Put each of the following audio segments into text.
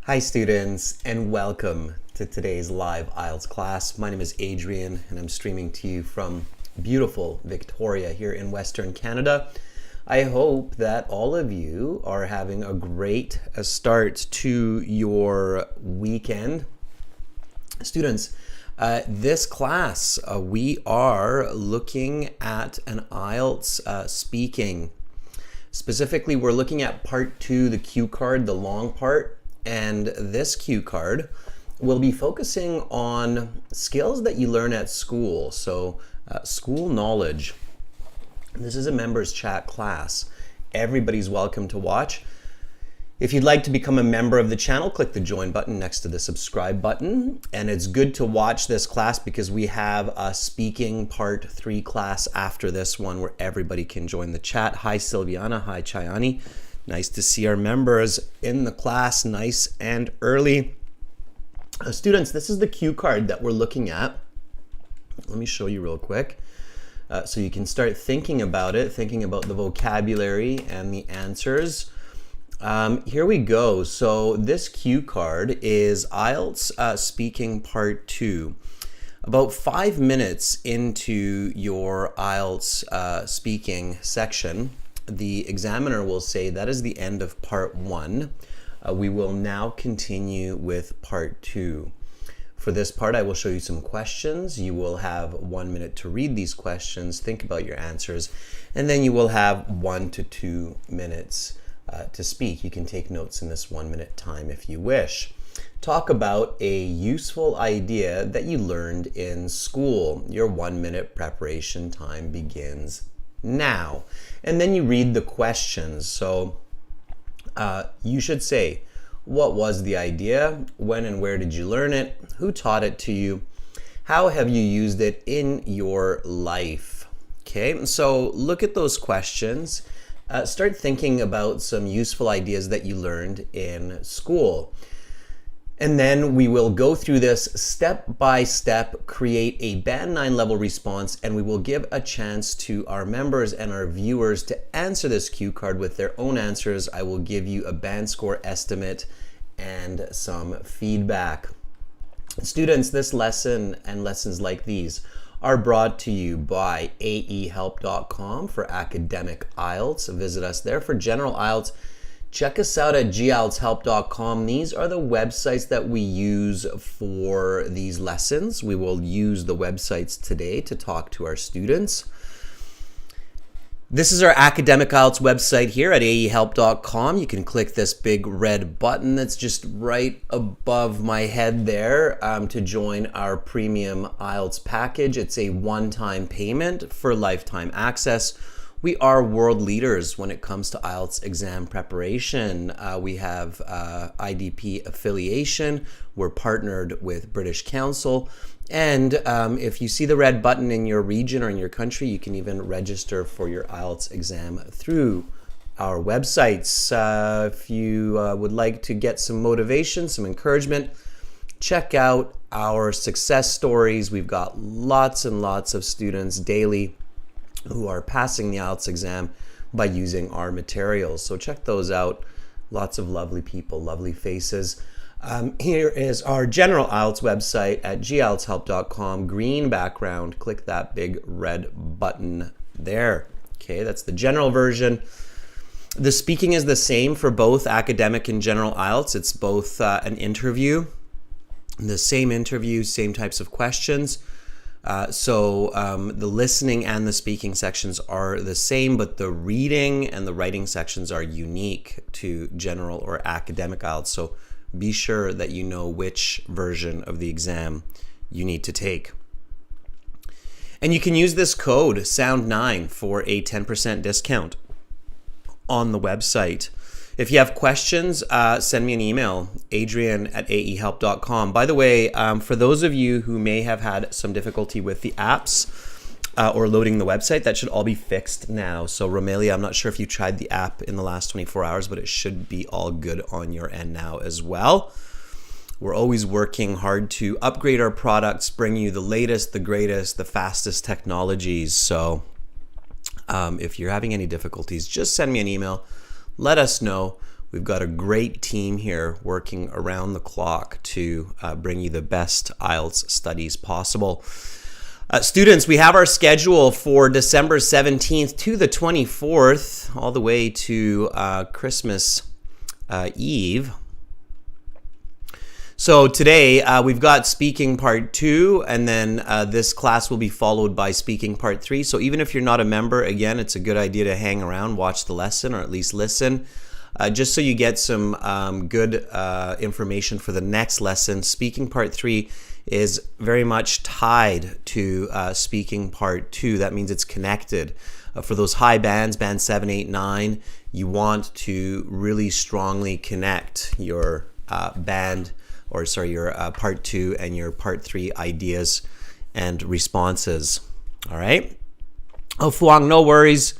Hi students, and welcome to today's live IELTS class. My name is Adrian and I'm streaming to you from beautiful Victoria here in Western Canada. I hope that all of you are having a great start to your weekend. Students, this class we are looking at an IELTS speaking. Specifically, we're looking at part 2, the cue card, the long part. And this cue card will be focusing on skills that you learn at school. So school knowledge. This is a members chat class. Everybody's welcome to watch. If you'd like to become a member of the channel, click the join button next to the subscribe button. And it's good to watch this class because we have a speaking part 3 class after this one where everybody can join the chat. Hi Silviana, hi Chayani. Nice to see our members in the class, nice and early. Students, this is the cue card that we're looking at. Let me show you real quick so you can start thinking about it, thinking about the vocabulary and the answers. Here we go. So this cue card is IELTS speaking part 2. About 5 minutes into your IELTS speaking section, the examiner will say that is the end of part 1. We will now continue with part 2. For this part, I will show you some questions. You will have 1 minute to read these questions, think about your answers, and then you will have 1 to 2 minutes to speak. You can take notes in this 1 minute time if you wish. Talk about a useful idea that you learned in school. Your 1 minute preparation time begins now. And then you read the questions. So you should say, what was the idea? When and where did you learn it? Who taught it to you? How have you used it in your life? Okay, so look at those questions. Start thinking about some useful ideas that you learned in school. And then we will go through this step by step, create a Band 9 level response, and we will give a chance to our members and our viewers to answer this cue card with their own answers. I will give you a band score estimate and some feedback. Students, this lesson and lessons like these are brought to you by aehelp.com for academic IELTS. Visit us there for general IELTS. Check us out at gieltshelp.com. These are the websites that we use for these lessons. We will use the websites today to talk to our students. This is our academic IELTS website here at aehelp.com. You can click this big red button that's just right above my head there to join our premium IELTS package. It's a one-time payment for lifetime access. We are world leaders when it comes to IELTS exam preparation. We have IDP affiliation. We're partnered with British Council. And if you see the red button in your region or in your country, you can even register for your IELTS exam through our websites. If you would like to get some motivation, some encouragement, check out our success stories. We've got lots and lots of students daily who are passing the IELTS exam by using our materials. So check those out. Lots of lovely people, lovely faces. Here is our general IELTS website at gieltshelp.com. Green background. Click that big red button there. Okay, that's the general version. The speaking is the same for both academic and general IELTS. It's both an interview, the same interview, same types of questions. So the listening and the speaking sections are the same, but the reading and the writing sections are unique to general or academic IELTS. So be sure that you know which version of the exam you need to take. And you can use this code SOUND9 for a 10% discount on the website. If you have questions, send me an email, adrian@aehelp.com. By the way, for those of you who may have had some difficulty with the apps or loading the website, that should all be fixed now. So Romelia, I'm not sure if you tried the app in the last 24 hours, but it should be all good on your end now as well. We're always working hard to upgrade our products, bring you the latest, the greatest, the fastest technologies. So if you're having any difficulties, just send me an email. Let us know. We've got a great team here working around the clock to bring you the best IELTS studies possible. Students, we have our schedule for December 17th to the 24th, all the way to Christmas Eve. So today we've got speaking part 2, and then this class will be followed by speaking part 3. So even if you're not a member, again, it's a good idea to hang around, watch the lesson, or at least listen, just so you get some good information for the next lesson. Speaking part 3 is very much tied to speaking part 2. That means it's connected. For those high bands, band 7, 8, 9, you want to really strongly connect your your part 2 and your part 3 ideas and responses. All right? Oh, Fuang, no worries.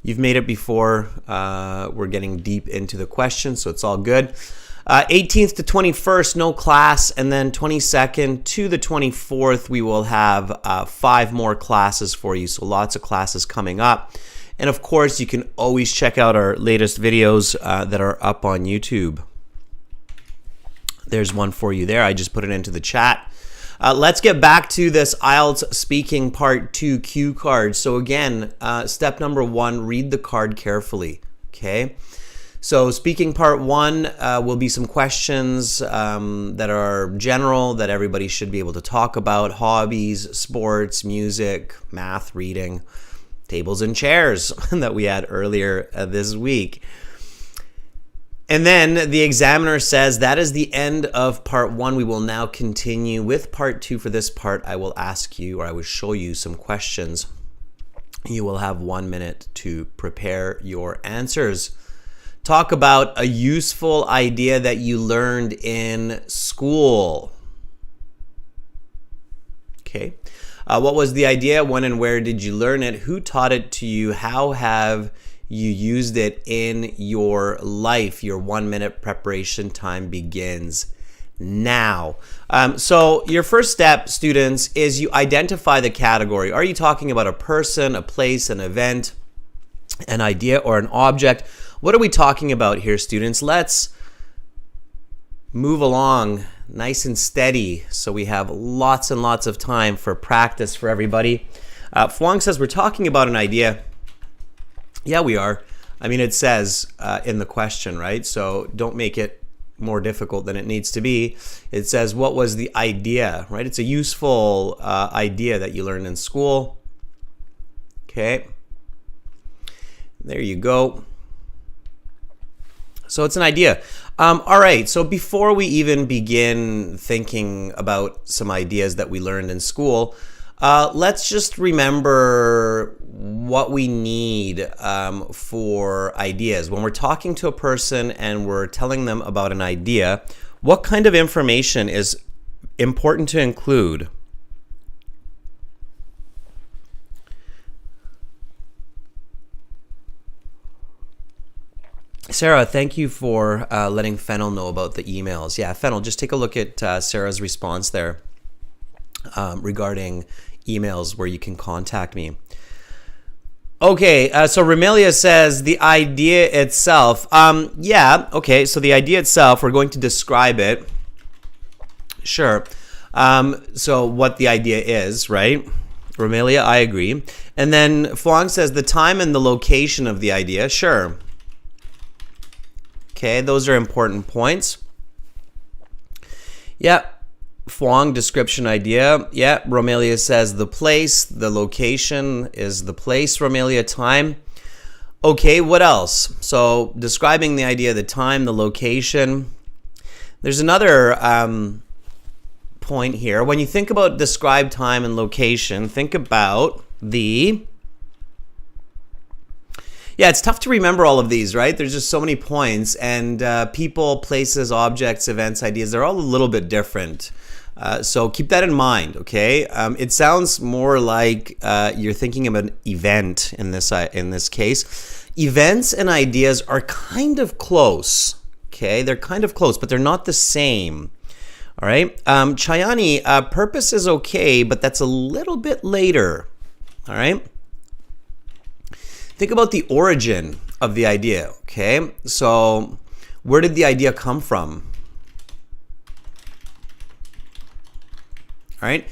You've made it before. We're getting deep into the questions, so it's all good. 18th to 21st, no class, and then 22nd to the 24th, we will have 5 more classes for you, so lots of classes coming up. And of course, you can always check out our latest videos that are up on YouTube. There's one for you there. I just put it into the chat. Let's get back to this IELTS speaking part 2 cue card. So again, step number 1, read the card carefully, okay? So speaking part 1 will be some questions that are general, that everybody should be able to talk about: hobbies, sports, music, math, reading, tables and chairs that we had earlier this week. And then the examiner says that is the end of part 1. We will now continue with part 2. For this part, I will ask you, or I will show you some questions. You will have 1 minute to prepare your answers. Talk about a useful idea that you learned in school. Okay. What was the idea? When and where did you learn it? Who taught it to you? How have you used it in your life? Your 1 minute preparation time begins now. So your first step, students, is you identify the category. Are you talking about a person, a place, an event, an idea, or an object? What are we talking about here, students? Let's move along nice and steady so we have lots and lots of time for practice for everybody. Fuang says we're talking about an idea. Yeah, we are. I mean, it says in the question, right? So don't make it more difficult than it needs to be. It says, what was the idea, right? It's a useful idea that you learned in school. Okay. There you go. So it's an idea. All right, so before we even begin thinking about some ideas that we learned in school, let's just remember what we need for ideas. When we're talking to a person and we're telling them about an idea, what kind of information is important to include? Sarah, thank you for letting Fennel know about the emails. Yeah, Fennel, just take a look at Sarah's response there regarding emails where you can contact me. Okay, so Remelia says the idea itself. Yeah, okay, so the idea itself, we're going to describe it. Sure. So what the idea is, right? Remelia, I agree. And then Fuang says the time and the location of the idea. Sure. Okay, those are important points. Yep. Fuang, description, idea. Yeah, Romelia says the place, the location is the place. Romelia, time. Okay, what else? So describing the idea, the time, the location. There's another point here. When you think about describe time and location, think about the... Yeah, it's tough to remember all of these, right? There's just so many points, and people, places, objects, events, ideas, they're all a little bit different. So keep that in mind, okay? It sounds more like you're thinking of an event in this case. Events and ideas are kind of close, okay? They're kind of close, but they're not the same, all right? Chayani, purpose is okay, but that's a little bit later, all right? Think about the origin of the idea, okay? So Where did the idea come from? All right.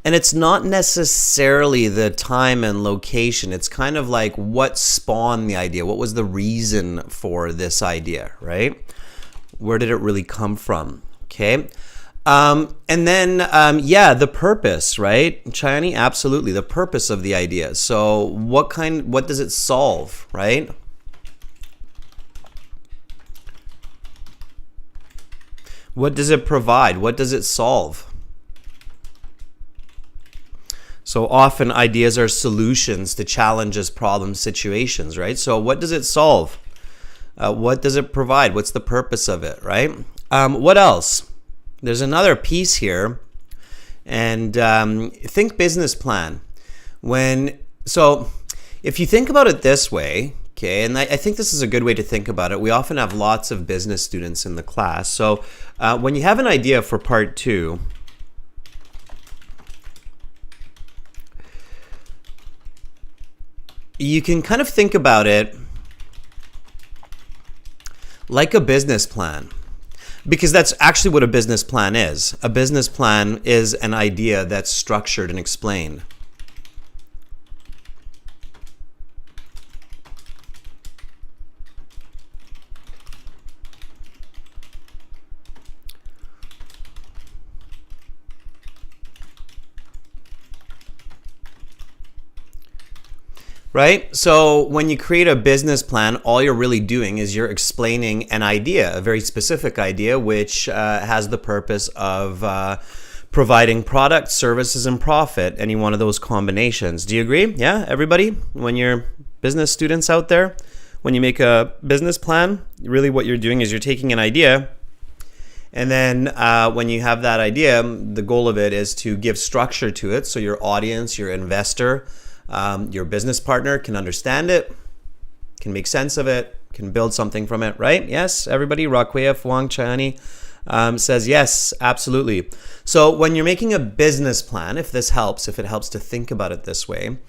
And it's not necessarily the time and location. It's kind of like what spawned the idea. What was the reason for this idea, right? Where did it really come from? Okay. And then, yeah, the purpose, right? Chayani, absolutely. The purpose of the idea. So what does it solve, right? What does it provide? What does it solve? So often ideas are solutions to challenges, problems, situations, right? So what does it solve? What does it provide? What's the purpose of it, right? What else? There's another piece here, and think business plan. So if you think about it this way, okay, and I think this is a good way to think about it. We often have lots of business students in the class. So when you have an idea for part 2, you can kind of think about it like a business plan, because that's actually what a business plan is. A business plan is an idea that's structured and explained. Right? So when you create a business plan, all you're really doing is you're explaining an idea, a very specific idea, which has the purpose of providing products, services, and profit, any one of those combinations. Do you agree? Yeah, everybody? When you're business students out there, when you make a business plan, really what you're doing is you're taking an idea, and then when you have that idea, the goal of it is to give structure to it so your audience, your investor, your business partner can understand it, can make sense of it, can build something from it, right? Yes, everybody. Raquea Fuang Chayani says yes, absolutely. So when you're making a business plan, if it helps to think about it this way,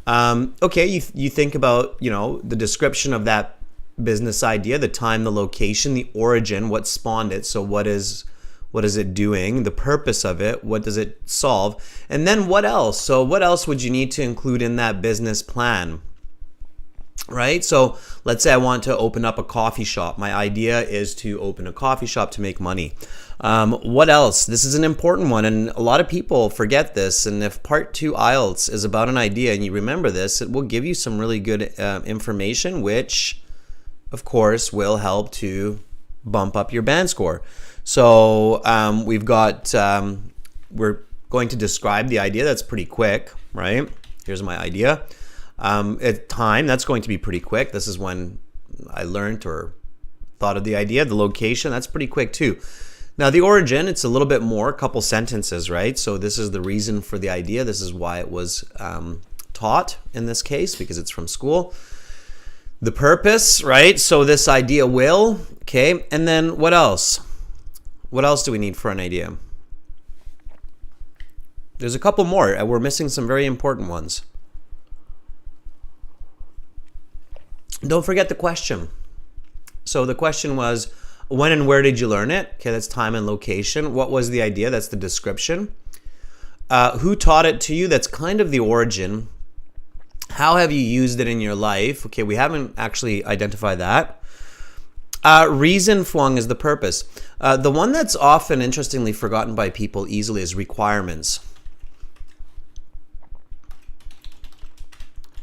okay, you think about, the description of that business idea, the time, the location, the origin, what spawned it. So what is it doing? The purpose of it? What does it solve? And then what else? So what else would you need to include in that business plan? Right? So let's say I want to open up a coffee shop. My idea is to open a coffee shop to make money. What else? This is an important one, and a lot of people forget this. And if part 2 IELTS is about an idea and you remember this, it will give you some really good information, which of course will help to bump up your band score. So we've got, we're going to describe the idea. That's pretty quick, right? Here's my idea. At time, that's going to be pretty quick. This is when I learned or thought of the idea. The location, that's pretty quick too. Now the origin, it's a little bit more, a couple sentences, right? So this is the reason for the idea. This is why it was taught in this case, because it's from school. The purpose, right? So this idea will, okay. And then what else? What else do we need for an idea? There's a couple more. We're missing some very important ones. Don't forget the question. So the question was, when and where did you learn it? Okay, that's time and location. What was the idea? That's the description. Who taught it to you? That's kind of the origin. How have you used it in your life? Okay, we haven't actually identified that. Reason, Fuang, is the purpose. The one that's often, interestingly, forgotten by people easily is requirements.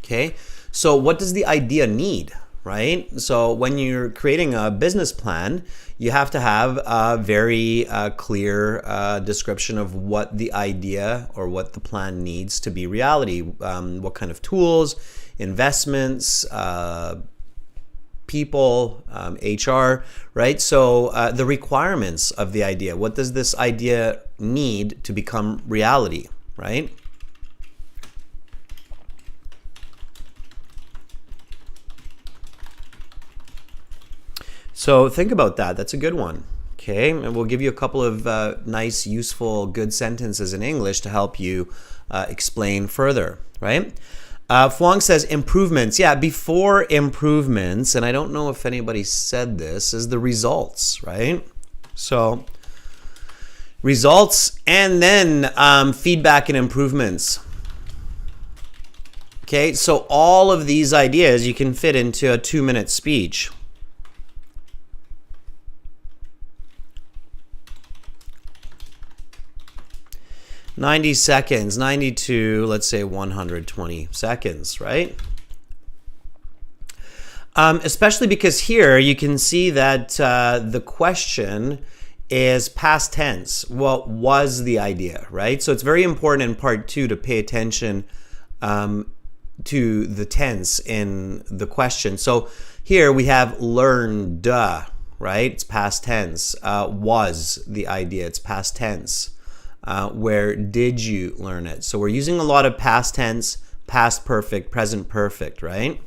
Okay, so what does the idea need, right? So when you're creating a business plan, you have to have a very clear description of what the idea or what the plan needs to be reality. What kind of tools, investments, people, HR, right? So the requirements of the idea. What does this idea need to become reality, right? So think about that. That's a good one. Okay, and we'll give you a couple of nice, useful, good sentences in English to help you explain further, right? Fuang says improvements. Yeah, before improvements, and I don't know if anybody said this, is the results, right? So results and then feedback and improvements. Okay, so all of these ideas you can fit into a 2-minute speech. "90 seconds, 92, let's say 120 seconds, right? Especially because here you can see that the question is past tense. What was the idea, right? So it's very important in part 2 to pay attention to the tense in the question. So here we have learned, right? It's past tense. Was the idea, it's past tense. Where did you learn it? So we're using a lot of past tense, past perfect, present perfect, right?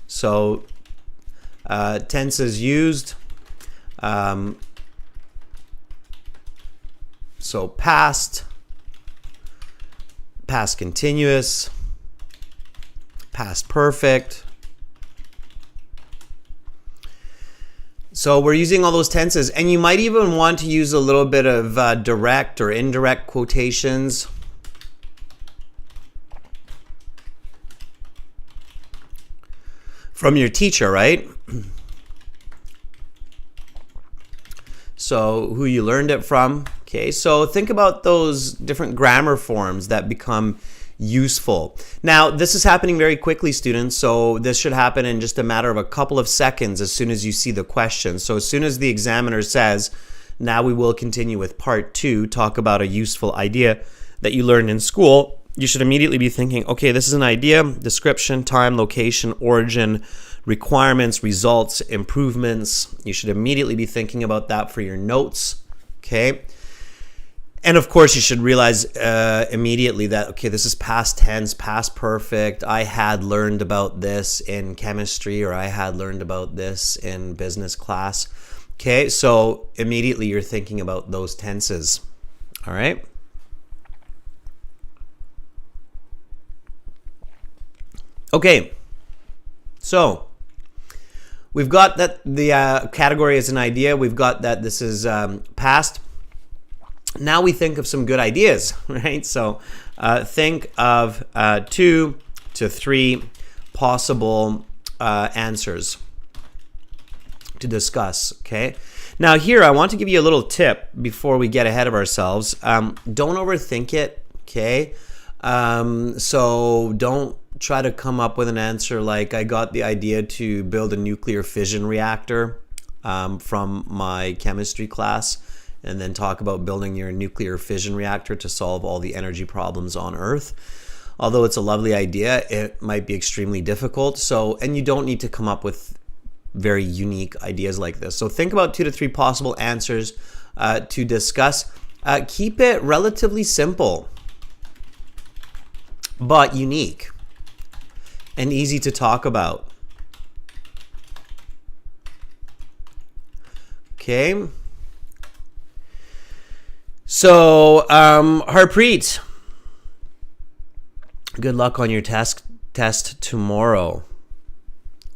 So tenses used. So past, past continuous, past perfect. So we're using all those tenses, and you might even want to use a little bit of direct or indirect quotations. From your teacher, right? So who you learned it from. Okay, so think about those different grammar forms that become useful. Now, this is happening very quickly, students, so this should happen in just a matter of a couple of seconds as soon as you see the question. So as soon as the examiner says, now we will continue with part 2, talk about a useful idea that you learned in school, you should immediately be thinking, okay, this is an idea, description, time, location, origin, requirements, results, improvements. You should immediately be thinking about that for your notes, okay? And of course, you should realize immediately that, okay, this is past tense, past perfect. I had learned about this in chemistry, or I had learned about this in business class. Okay, so immediately you're thinking about those tenses. All right. Okay, so we've got that the category is an idea. We've got that this is past. Now we think of some good ideas, right? So think of 2 to 3 possible answers to discuss, okay? Now here, I want to give you a little tip before we get ahead of ourselves. Don't overthink it, okay? So don't try to come up with an answer like, I got the idea to build a nuclear fission reactor from my chemistry class, and then talk about building your nuclear fission reactor to solve all the energy problems on Earth. Although it's a lovely idea, it might be extremely difficult. So, and you don't need to come up with very unique ideas like this. So think about 2 to 3 possible answers to discuss. Keep it relatively simple, but unique and easy to talk about. Okay. So, Harpreet, good luck on your test tomorrow.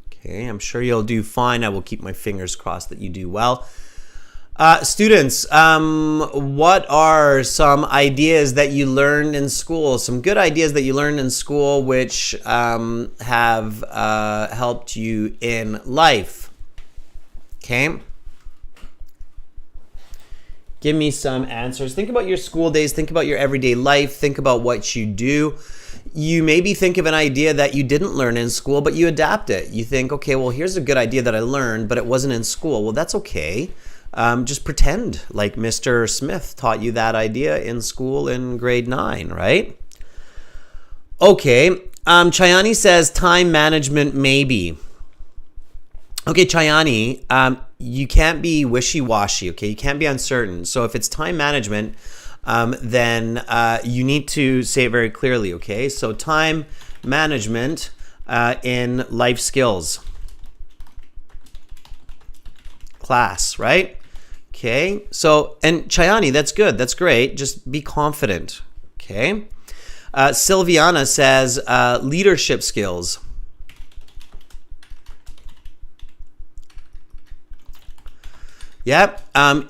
Okay, I'm sure you'll do fine. I will keep my fingers crossed that you do well. Students, what are some ideas that you learned in school? Some good ideas that you learned in school which have helped you in life? Okay. Give me some answers. Think about your school days. Think about your everyday life. Think about what you do. You maybe think of an idea that you didn't learn in school, but you adapt it. You think, okay, well, here's a good idea that I learned, but it wasn't in school. Well, that's okay. Just pretend like Mr. Smith taught you that idea in school in grade 9, right? Okay. Chayani says time management maybe. Okay, Chayani, you can't be wishy-washy, okay? You can't be uncertain. So if it's time management, then you need to say it very clearly, okay? So time management in life skills class, right? Okay, so, and Chayani, that's good. That's great. Just be confident, okay? Silviana says leadership skills. Yep,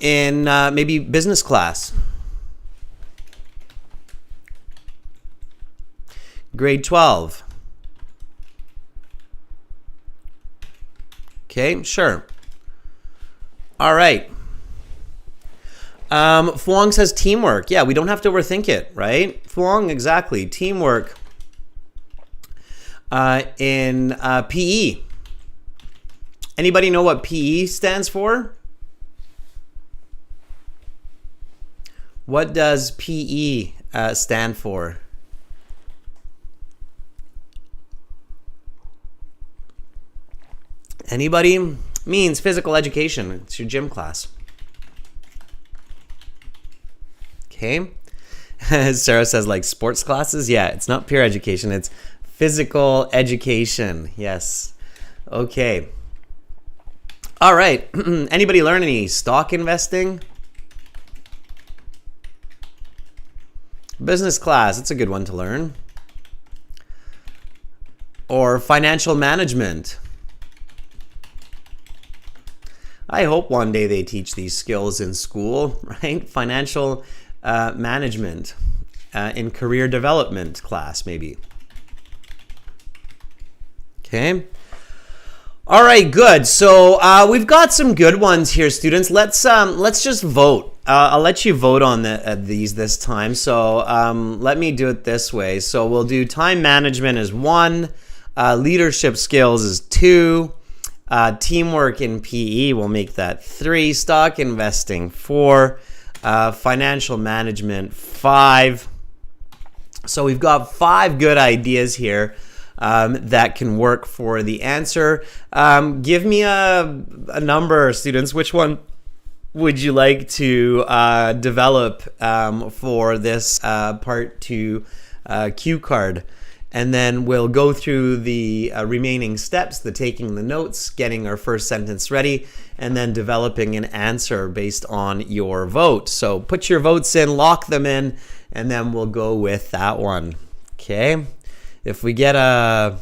in maybe business class. Grade 12. Okay, sure. All right. Fuang says teamwork. Yeah, we don't have to overthink it, right? Fuang, exactly. Teamwork in PE. Anybody know what PE stands for? What does PE stand for? Anybody? Means physical education. It's your gym class. Okay. Sarah says like sports classes. Yeah, it's not pure education. It's physical education. Yes. Okay. All right. Anybody learn any stock investing? Business class. It's a good one to learn. Or financial management. I hope one day they teach these skills in school, right? Financial management in career development class, maybe. Okay. All right, good. So we've got some good ones here, students. Let's just vote. I'll let you vote on these this time. So let me do it this way. So we'll do time management as 1, leadership skills is 2. Teamwork in PE, we'll make that 3. Stock investing 4. Financial management 5. So we've got 5 good ideas here that can work for the answer. Give me a number, students. Which one would you like to develop for this part 2 cue card? And then we'll go through the remaining steps, the taking the notes, getting our first sentence ready, and then developing an answer based on your vote. So put your votes in, lock them in, and then we'll go with that one. Okay? If we get a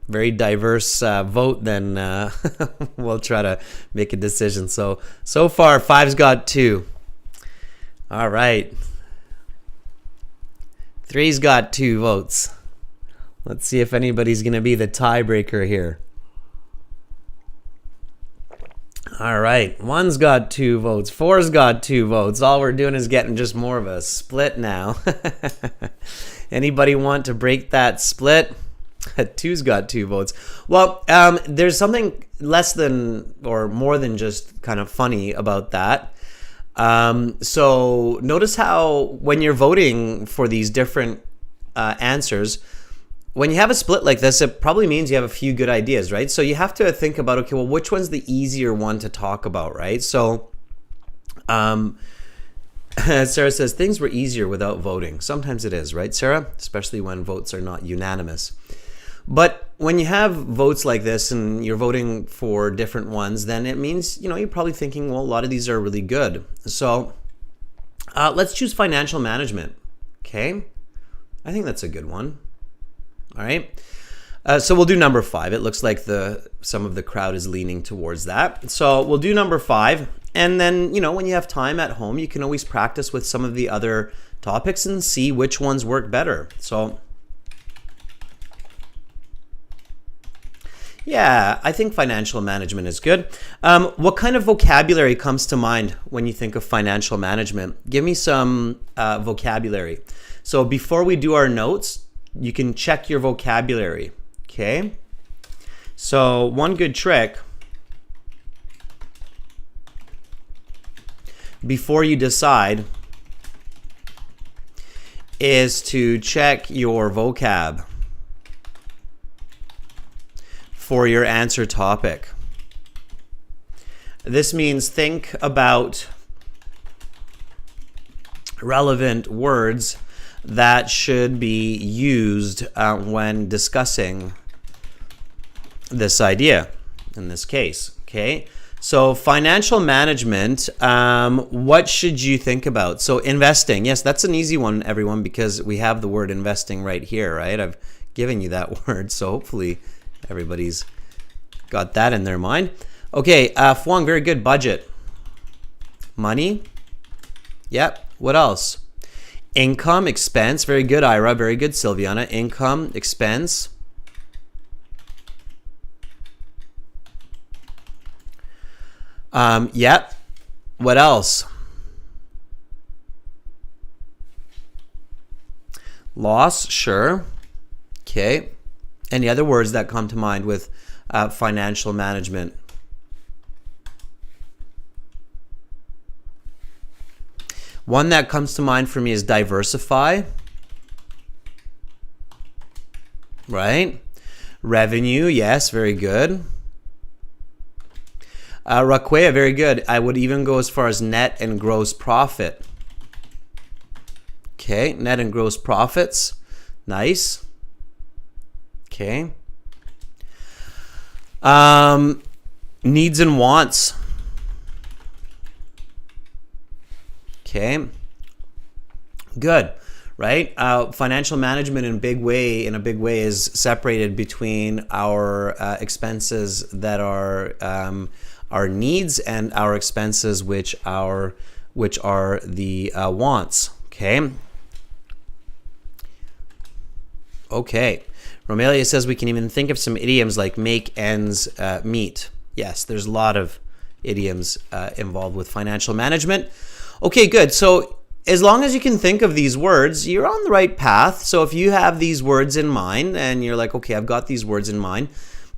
very diverse vote, then we'll try to make a decision. So far, 5's got 2. All right. 3's got 2 votes. Let's see if anybody's going to be the tiebreaker here. All right. 1's got 2 votes. 4's got 2 votes. All we're doing is getting just more of a split now. Anybody want to break that split? 2's got 2 votes. Well, there's something less than or more than just kind of funny about that. So notice how when you're voting for these different answers, when you have a split like this, it probably means you have a few good ideas, right? So you have to think about, okay, well, which one's the easier one to talk about, right? So Sarah says things were easier without voting. Sometimes it is, right, Sarah? Especially when votes are not unanimous. But when you have votes like this and you're voting for different ones, then it means, you're probably thinking, well, a lot of these are really good. So let's choose financial management. Okay. I think that's a good one. All right. So we'll do number 5. It looks like some of the crowd is leaning towards that. So we'll do number 5. And then, when you have time at home, you can always practice with some of the other topics and see which ones work better. So yeah, I think financial management is good. What kind of vocabulary comes to mind when you think of financial management? Give me some vocabulary. So before we do our notes, you can check your vocabulary, okay? So one good trick before you decide is to check your vocab for your answer topic. This means think about relevant words that should be used when discussing this idea in this case, okay? So financial management, what should you think about? So investing, yes, that's an easy one, everyone, because we have the word investing right here, right? I've given you that word, so hopefully everybody's got that in their mind. Okay, Fuang, very good. Budget. Money. Yep. What else? Income, expense. Very good, Ira. Very good, Silviana. Income, expense. Yep. What else? Loss, sure. Okay. Any other words that come to mind with financial management? One that comes to mind for me is diversify, right? Revenue, yes, very good. Raquea, very good. I would even go as far as net and gross profit. Okay, net and gross profits, nice. Okay. Needs and wants. Okay. Good. Right? Financial management in a big way is separated between our expenses that are our needs and our expenses which are the wants. Okay. Okay. Romelia says we can even think of some idioms like make ends meet. Yes, there's a lot of idioms involved with financial management. Okay, good. So as long as you can think of these words, you're on the right path. So if you have these words in mind and you're like, okay, I've got these words in mind,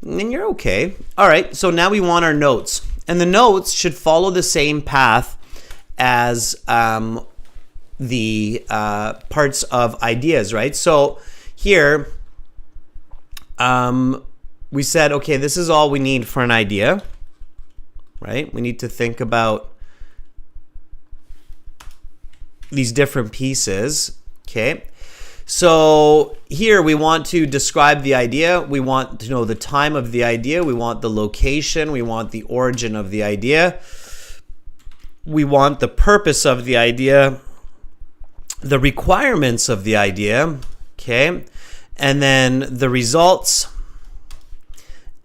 then you're okay. All right, so now we want our notes. And the notes should follow the same path as the parts of ideas, right? So here, we said, okay, this is all we need for an idea, right? We need to think about these different pieces, okay? So here we want to describe the idea. We want to know the time of the idea. We want the location. We want the origin of the idea. We want the purpose of the idea, the requirements of the idea, okay? And then the results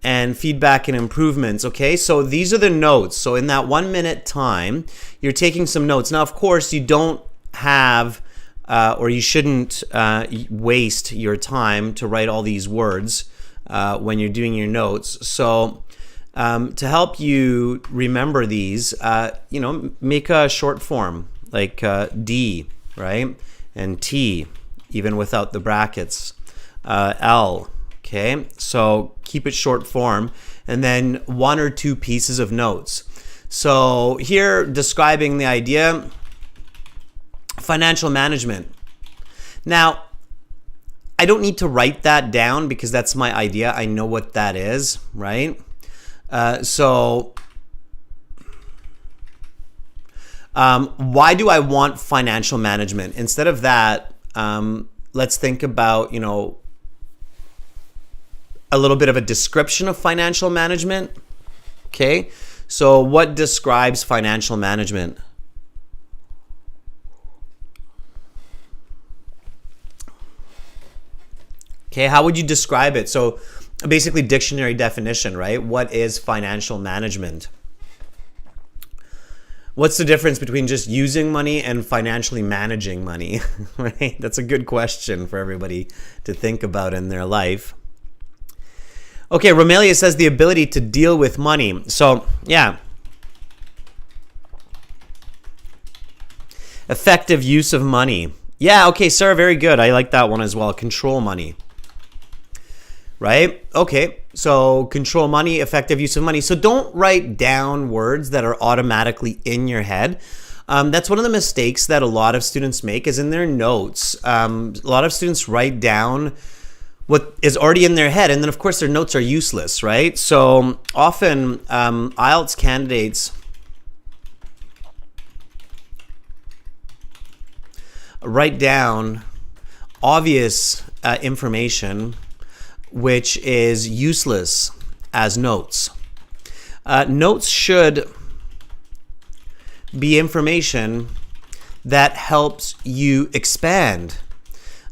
and feedback and improvements, okay? So these are the notes. So in that 1 minute time, you're taking some notes. Now, of course, you don't have or you shouldn't waste your time to write all these words when you're doing your notes. So to help you remember these, make a short form like D, right? And T, even without the brackets. L, okay? So keep it short form. And then 1 or 2 pieces of notes. So here, describing the idea, financial management. Now, I don't need to write that down because that's my idea. I know what that is, right? Why do I want financial management? Instead of that, let's think about, a little bit of a description of financial management. Okay, so what describes financial management? Okay, how would you describe it? So basically dictionary definition, right? What is financial management? What's the difference between just using money and financially managing money, right? That's a good question for everybody to think about in their life. Okay, Romelia says the ability to deal with money. So, yeah. Effective use of money. Yeah, okay, Sarah, very good. I like that one as well. Control money. Right? Okay, so control money, effective use of money. So don't write down words that are automatically in your head. That's one of the mistakes that a lot of students make is in their notes. A lot of students write down what is already in their head, and then of course their notes are useless, right? So often IELTS candidates write down obvious information which is useless as notes. Notes should be information that helps you expand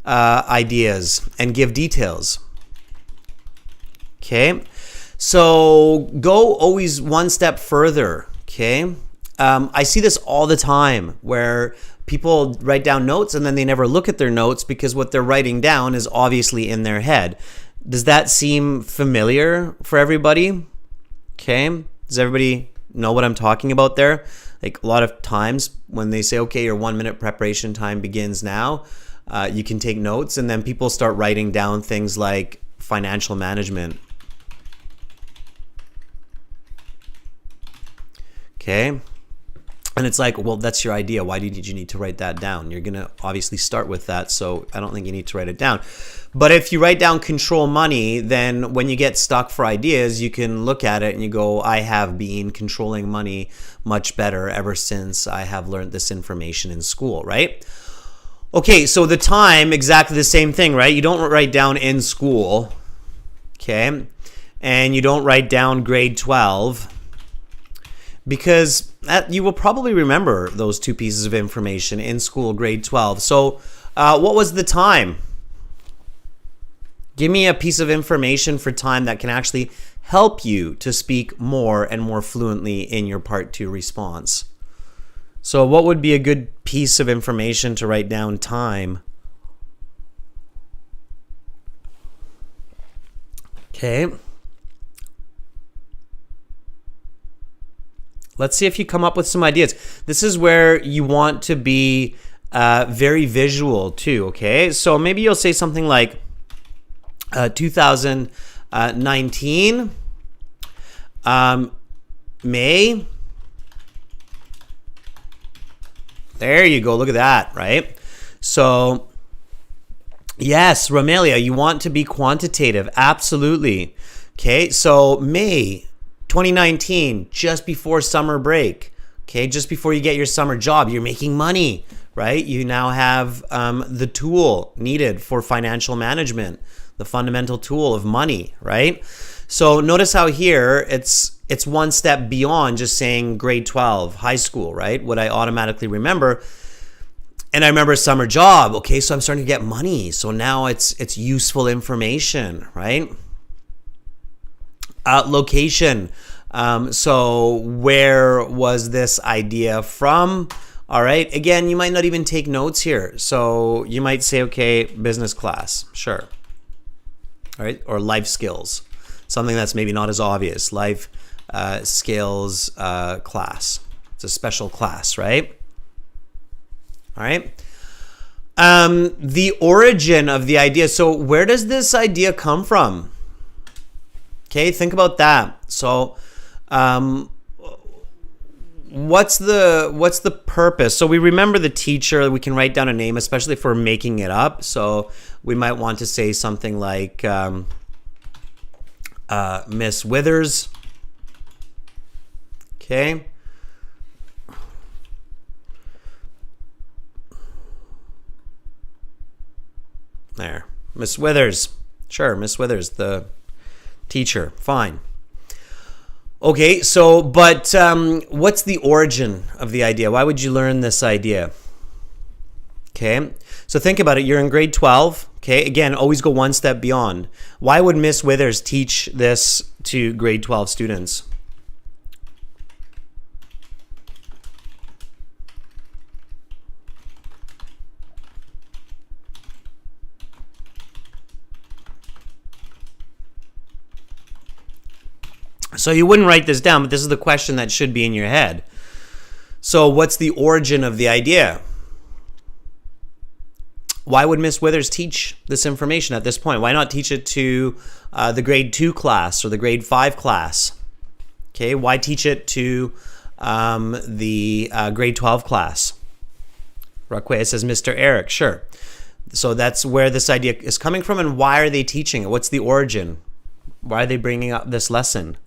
ideas and give details. Okay, so go always one step further. Okay, I see this all the time where people write down notes and then they never look at their notes because what they're writing down is obviously in their head. Does that seem familiar for everybody? Okay, does everybody know what I'm talking about there? Like a lot of times when they say, okay, your 1 minute preparation time begins now, you can take notes, and then people start writing down things like financial management. Okay. And it's like, well, that's your idea. Why did you need to write that down? You're going to obviously start with that, so I don't think you need to write it down. But if you write down control money, then when you get stuck for ideas, you can look at it and you go, I have been controlling money much better ever since I have learned this information in school, right? Okay, so the time, exactly the same thing, right? You don't write down in school, okay? And you don't write down grade 12 because you will probably remember those two pieces of information in school, grade 12. So what was the time? Give me a piece of information for time that can actually help you to speak more and more fluently in your part 2 response. So what would be a good piece of information to write down time? Okay. Let's see if you come up with some ideas. This is where you want to be very visual too, okay? So maybe you'll say something like 2019, May. There you go, look at that, right? So yes, Romelia, you want to be quantitative, absolutely. Okay, so May 2019, just before summer break, okay, just before you get your summer job, you're making money, right? You now have the tool needed for financial management, the fundamental tool of money, right? So notice how here it's one step beyond just saying grade 12, high school, right? What I automatically remember. And I remember summer job, okay, so I'm starting to get money. So now it's useful information, right? Location. So where was this idea from? All right. Again, you might not even take notes here. So you might say, okay, business class. Sure. All right. Or life skills. Something that's maybe not as obvious. Life skills class. It's a special class, right? All right. The origin of the idea. So where does this idea come from? Okay, think about that. So what's the purpose? So we remember the teacher. We can write down a name, especially if we're making it up. So we might want to say something like Miss Withers. Okay. There. Miss Withers. Sure, Miss Withers, the teacher. Fine. Okay, so, but what's the origin of the idea? Why would you learn this idea? Okay, so think about it. You're in grade 12. Okay, again, always go one step beyond. Why would Miss Withers teach this to grade 12 students? So you wouldn't write this down, but this is the question that should be in your head. So what's the origin of the idea? Why would Miss Withers teach this information at this point? Why not teach it to the grade 2 class or the grade 5 class? Okay, why teach it to the grade 12 class? Raquel says, Mr. Eric, sure. So that's where this idea is coming from, and why are they teaching it? What's the origin? Why are they bringing up this lesson?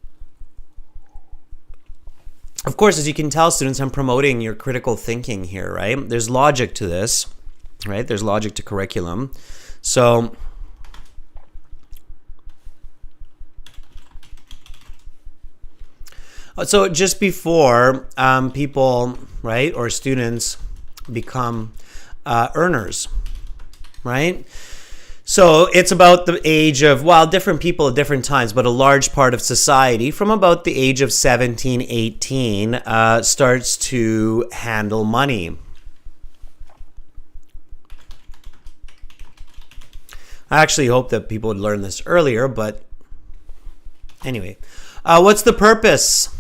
Of course, as you can tell, students, I'm promoting your critical thinking here, right? There's logic to this, right? There's logic to curriculum. So So just before people, right, or students become earners, right? So it's about the age of, well, different people at different times, but a large part of society from about the age of 17, 18 starts to handle money. I actually hope that people would learn this earlier, but anyway. What's the purpose?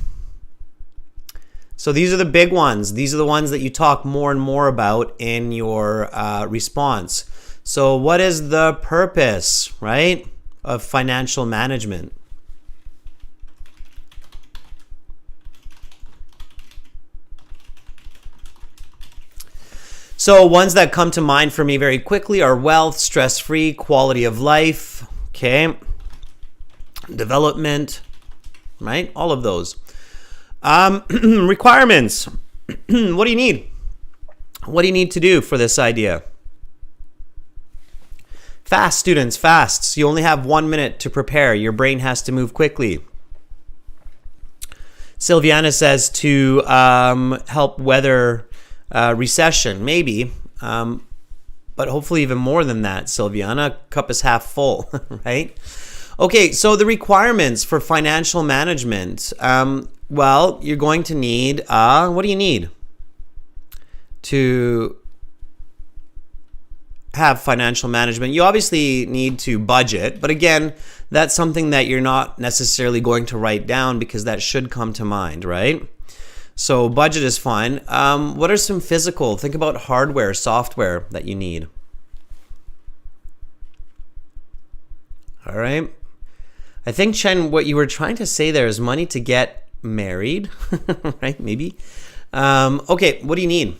So these are the big ones. These are the ones that you talk more and more about in your response. So what is the purpose, right, of financial management? So ones that come to mind for me very quickly are wealth, stress-free, quality of life, okay, development, right, all of those. Requirements. What do you need? What do you need to do for this idea? Fast, students, fast. So you only have 1 minute to prepare. Your brain has to move quickly. Sylviana says to help weather recession, maybe, but hopefully even more than that, Sylviana. Cup is half full, right? Okay, so the requirements for financial management. Well, you're going to need, what do you need to have financial management? You obviously need to budget, but again, that's something that you're not necessarily going to write down because that should come to mind, right? So budget is fine. What are some physical? Think about hardware, software that you need. All right. I think, Chen, what you were trying to say there is money to get married, right? Maybe. Okay, what do you need?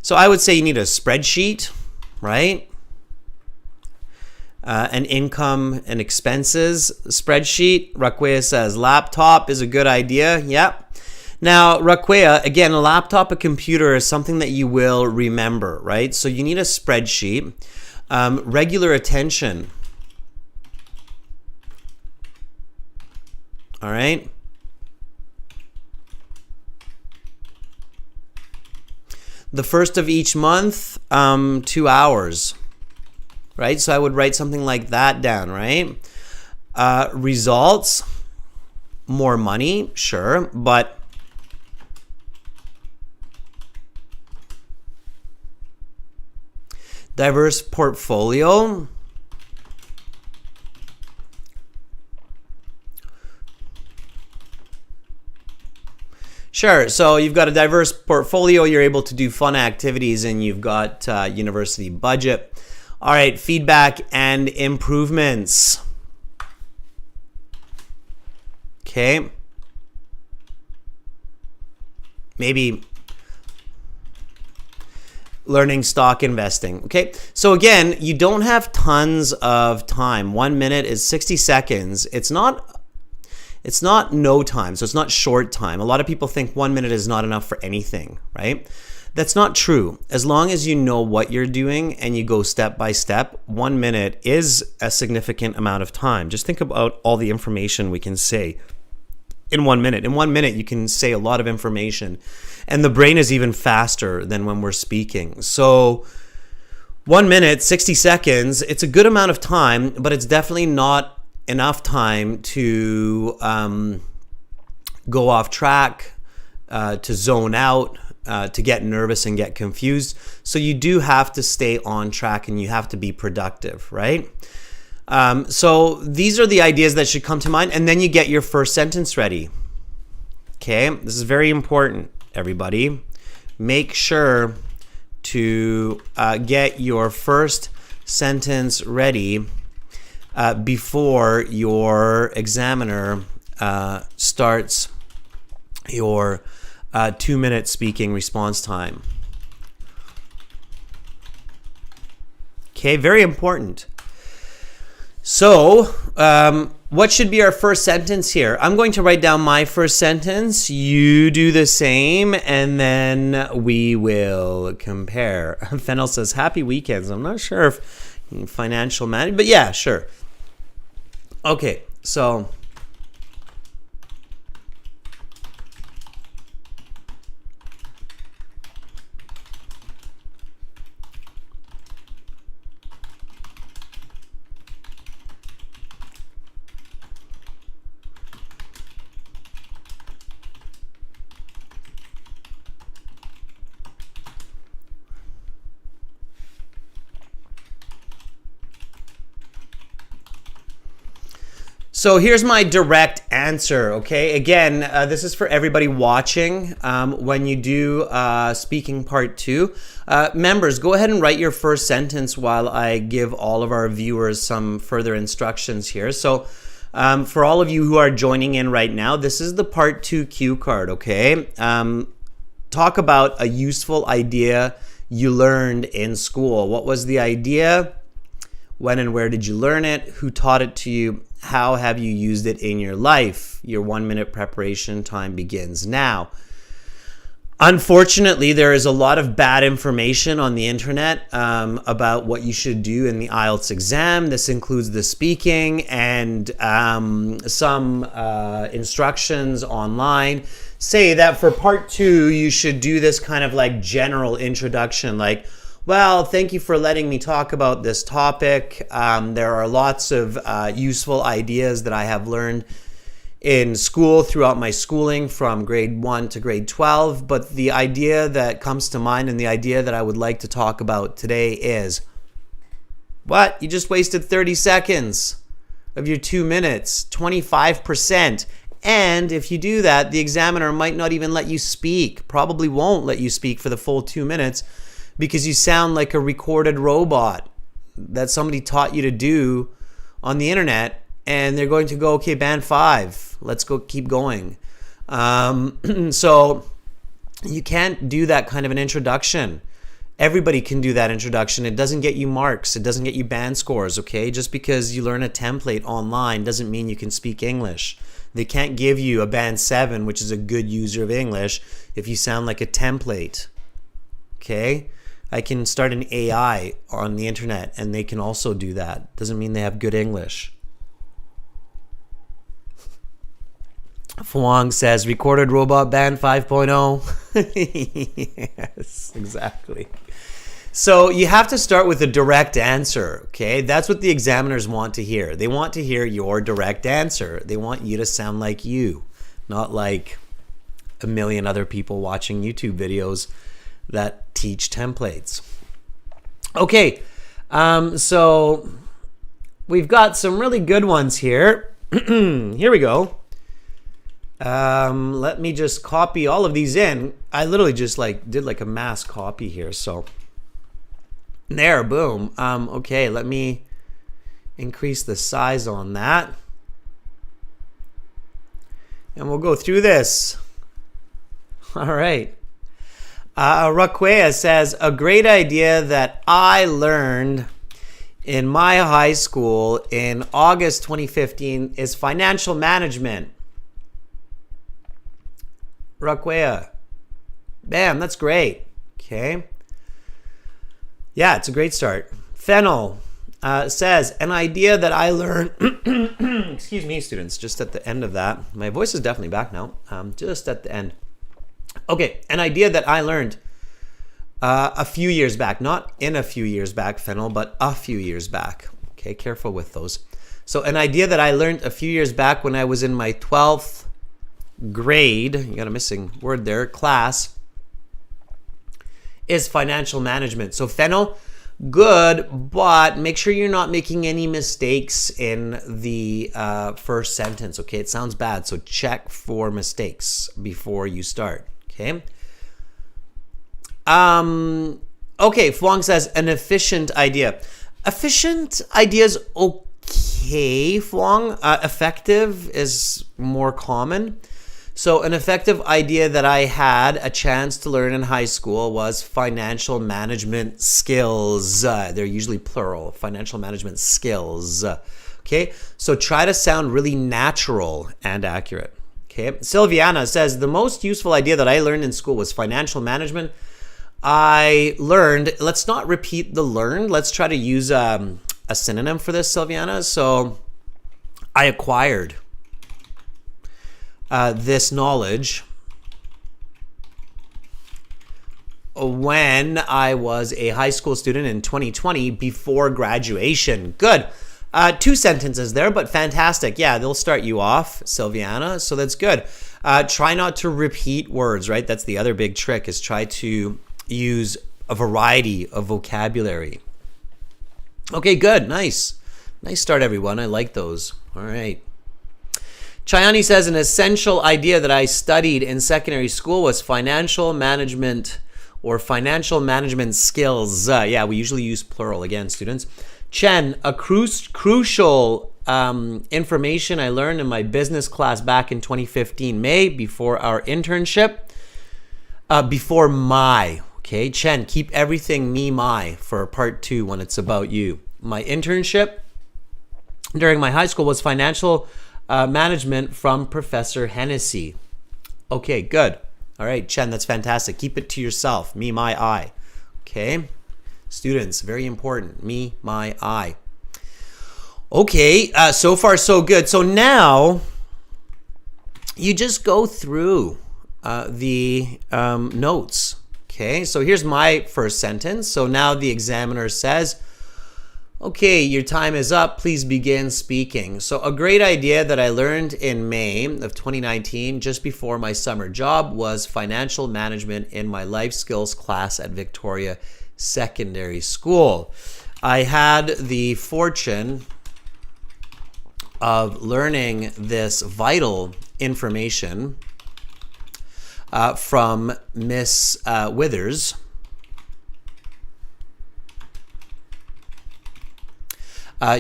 So I would say you need a spreadsheet, right? An income and expenses spreadsheet. Raquea says laptop is a good idea. Yep. Now, Raquea, again, a laptop, a computer is something that you will remember, right? So you need a spreadsheet. Regular attention. All right. The first of each month, 2 hours, right? So I would write something like that down, right? Results, more money, sure, but diverse portfolio. Sure. So you've got a diverse portfolio. You're able to do fun activities, and you've got university budget. All right. Feedback and improvements. Okay. Maybe learning stock investing. Okay. So again, you don't have tons of time. 1 minute is 60 seconds. It's not no time, so it's not short time. A lot of people think 1 minute is not enough for anything, right? That's not true. As long as you know what you're doing and you go step by step, 1 minute is a significant amount of time. Just think about all the information we can say in 1 minute. In 1 minute, you can say a lot of information, and the brain is even faster than when we're speaking. So 1 minute, 60 seconds, it's a good amount of time, but it's definitely not enough time to go off track, to zone out, to get nervous and get confused. So you do have to stay on track and you have to be productive, right? So these are the ideas that should come to mind, and then you get your first sentence ready. Okay, this is very important, everybody. Make sure to get your first sentence ready before your examiner starts your 2 minute speaking response time. Okay, very important. So, what should be our first sentence here? I'm going to write down my first sentence. You do the same, and then we will compare. Fennel says, happy weekends. I'm not sure if financial management, but yeah, sure. Okay, So So here's my direct answer, okay? Again, this is for everybody watching. When you do speaking part 2, members, go ahead and write your first sentence while I give all of our viewers some further instructions here. So for all of you who are joining in right now, this is the part 2 cue card, okay? Talk about a useful idea you learned in school. What was the idea? When and where did you learn it? Who taught it to you? How have you used it in your life? Your 1-minute preparation time begins now. Unfortunately, there is a lot of bad information on the internet about what you should do in the IELTS exam. This includes the speaking and some instructions online say that for part 2, you should do this kind of like general introduction, like, well, thank you for letting me talk about this topic. There are lots of useful ideas that I have learned in school throughout my schooling from grade 1 to grade 12. But the idea that comes to mind and the idea that I would like to talk about today is, what? You just wasted 30 seconds of your 2 minutes, 25%. And if you do that, the examiner might not even let you speak, probably won't let you speak for the full 2 minutes, because you sound like a recorded robot that somebody taught you to do on the internet, and they're going to go, okay, band 5, let's go keep going. So you can't do that kind of an introduction. Everybody can do that introduction. It doesn't get you marks. It doesn't get you band scores, okay? Just because you learn a template online doesn't mean you can speak English. They can't give you a band 7, which is a good user of English, if you sound like a template, okay? I can start an AI on the internet and they can also do that. Doesn't mean they have good English. Fuang says, recorded robot band 5.0. Yes, exactly. So you have to start with a direct answer, okay? That's what the examiners want to hear. They want to hear your direct answer. They want you to sound like you, not like a million other people watching YouTube videos that teach templates. Okay, so we've got some really good ones here. Here we go. Let me just copy all of these in. I literally just did a mass copy here. So there, boom. Okay, let me increase the size on that. And we'll go through this. All right. Raquea says, a great idea that I learned in my high school in August 2015 is financial management. Raquea. Bam, that's great. Okay. Yeah, it's a great start. Fennel says, an idea that I learned, excuse me, students, just at the end of that. My voice is definitely back now, just at the end. Okay, an idea that I learned a few years back, not in a few years back, Fennel, but a few years back. Okay, careful with those. So an idea that I learned a few years back when I was in my 12th grade, you got a missing word there, class, is financial management. So Fennel, good, but make sure you're not making any mistakes in the first sentence, okay? It sounds bad, so check for mistakes before you start, okay? Okay, Fuang says, an efficient idea. Efficient idea is okay, Fuang. Effective is more common. So an effective idea that I had a chance to learn in high school was financial management skills. They're usually plural, financial management skills. Okay, so try to sound really natural and accurate. Okay, Sylviana says, the most useful idea that I learned in school was financial management. I learned, let's not repeat the learned. Let's try to use a synonym for this, Sylviana. So I acquired this knowledge when I was a high school student in 2020 before graduation. Good. 2 sentences there, but fantastic. Yeah, they'll start you off, Sylviana, so that's good. Try not to repeat words, right? That's the other big trick, is try to use a variety of vocabulary. Okay, good. Nice. Nice start, everyone. I like those. All right. Chayani says, an essential idea that I studied in secondary school was financial management or financial management skills. Yeah, we usually use plural again, students. Chen, a crucial information I learned in my business class back in 2015 May before our internship. Okay, Chen, keep everything my for part 2 when it's about you. My internship during my high school was financial management from Professor Hennessy. Okay, good. All right, Chen, that's fantastic. Keep it to yourself. Me, my, I. Okay. Students, very important. Me, my, I. Okay, so far so good. So now you just go through the notes. Okay, so here's my first sentence. So now the examiner says, okay, your time is up. Please begin speaking. So a great idea that I learned in May of 2019, just before my summer job, was financial management in my life skills class at Victoria Secondary School. I had the fortune of learning this vital information from Miss Withers.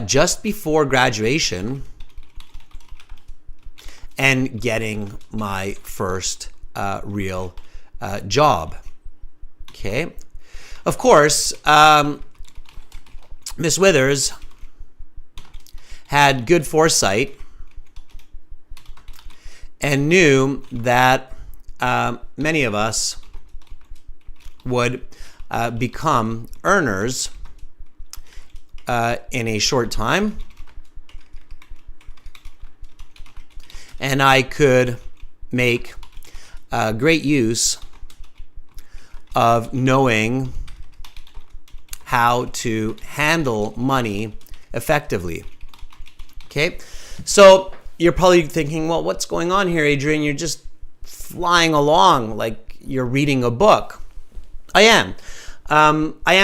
Just before graduation and getting my first real job. Okay. Of course, Miss Withers had good foresight and knew that many of us would become earners in a short time, and I could make great use of knowing how to handle money effectively. Okay, so you're probably thinking, well, what's going on here, Adrian? You're just flying along like you're reading a book. I am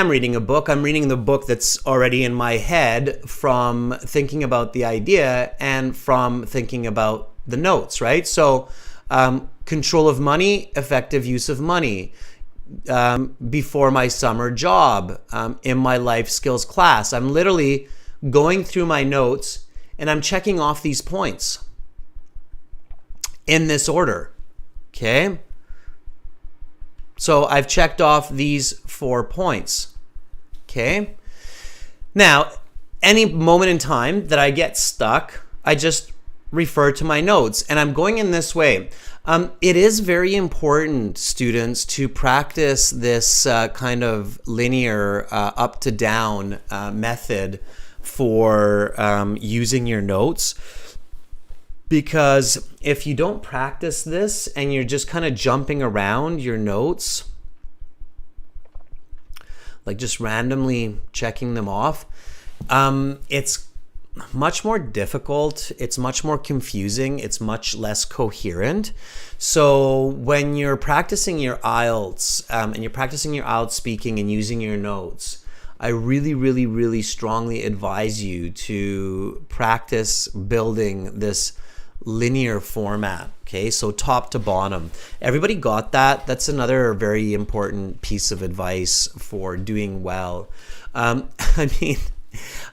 reading a book. I'm reading the book that's already in my head from thinking about the idea and from thinking about the notes, right? So control of money, effective use of money. Before my summer job, in my life skills class, I'm literally going through my notes and I'm checking off these points in this order. Okay. So I've checked off these 4 points. Okay. Now, any moment in time that I get stuck, I just refer to my notes, and I'm going in this way. It is very important, students, to practice this kind of linear up to down method for using your notes. Because if you don't practice this and you're just kind of jumping around your notes, like just randomly checking them off, it's much more difficult. It's much more confusing. It's much less coherent. So when you're practicing your IELTS and you're practicing your IELTS speaking and using your notes, I really, really, really strongly advise you to practice building this linear format. Okay, so top to bottom. Everybody got that? That's another very important piece of advice for doing well. I mean,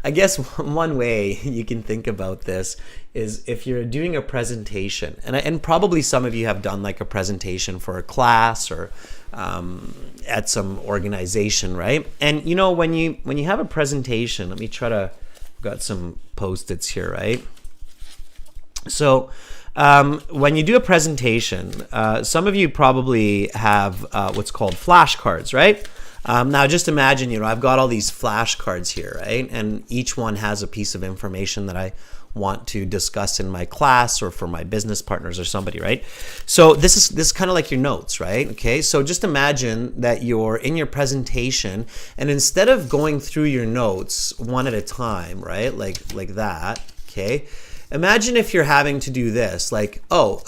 I guess one way you can think about this is if you're doing a presentation, and probably some of you have done like a presentation for a class or at some organization, right? And you know, when you have a presentation, let me try to, got some Post-its here, right? So when you do a presentation, some of you probably have what's called flashcards, right? Now just imagine, I've got all these flashcards here, right? And each one has a piece of information that I want to discuss in my class or for my business partners or somebody, right? So this is kind of like your notes, right? Okay, so just imagine that you're in your presentation, and instead of going through your notes one at a time, right, like that, okay, imagine if you're having to do this, like, oh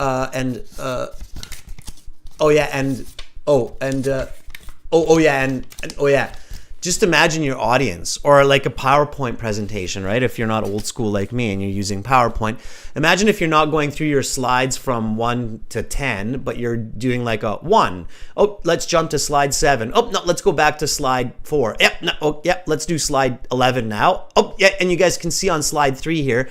yeah. Just imagine your audience, or like a PowerPoint presentation, right? If you're not old school like me and you're using PowerPoint, imagine if you're not going through your slides from 1 to 10, but you're doing like a 1. Oh, let's jump to slide 7. Oh, no, let's go back to slide 4. Yep, no, oh, yep, let's do slide 11 now. Oh, yeah, and you guys can see on slide 3 here,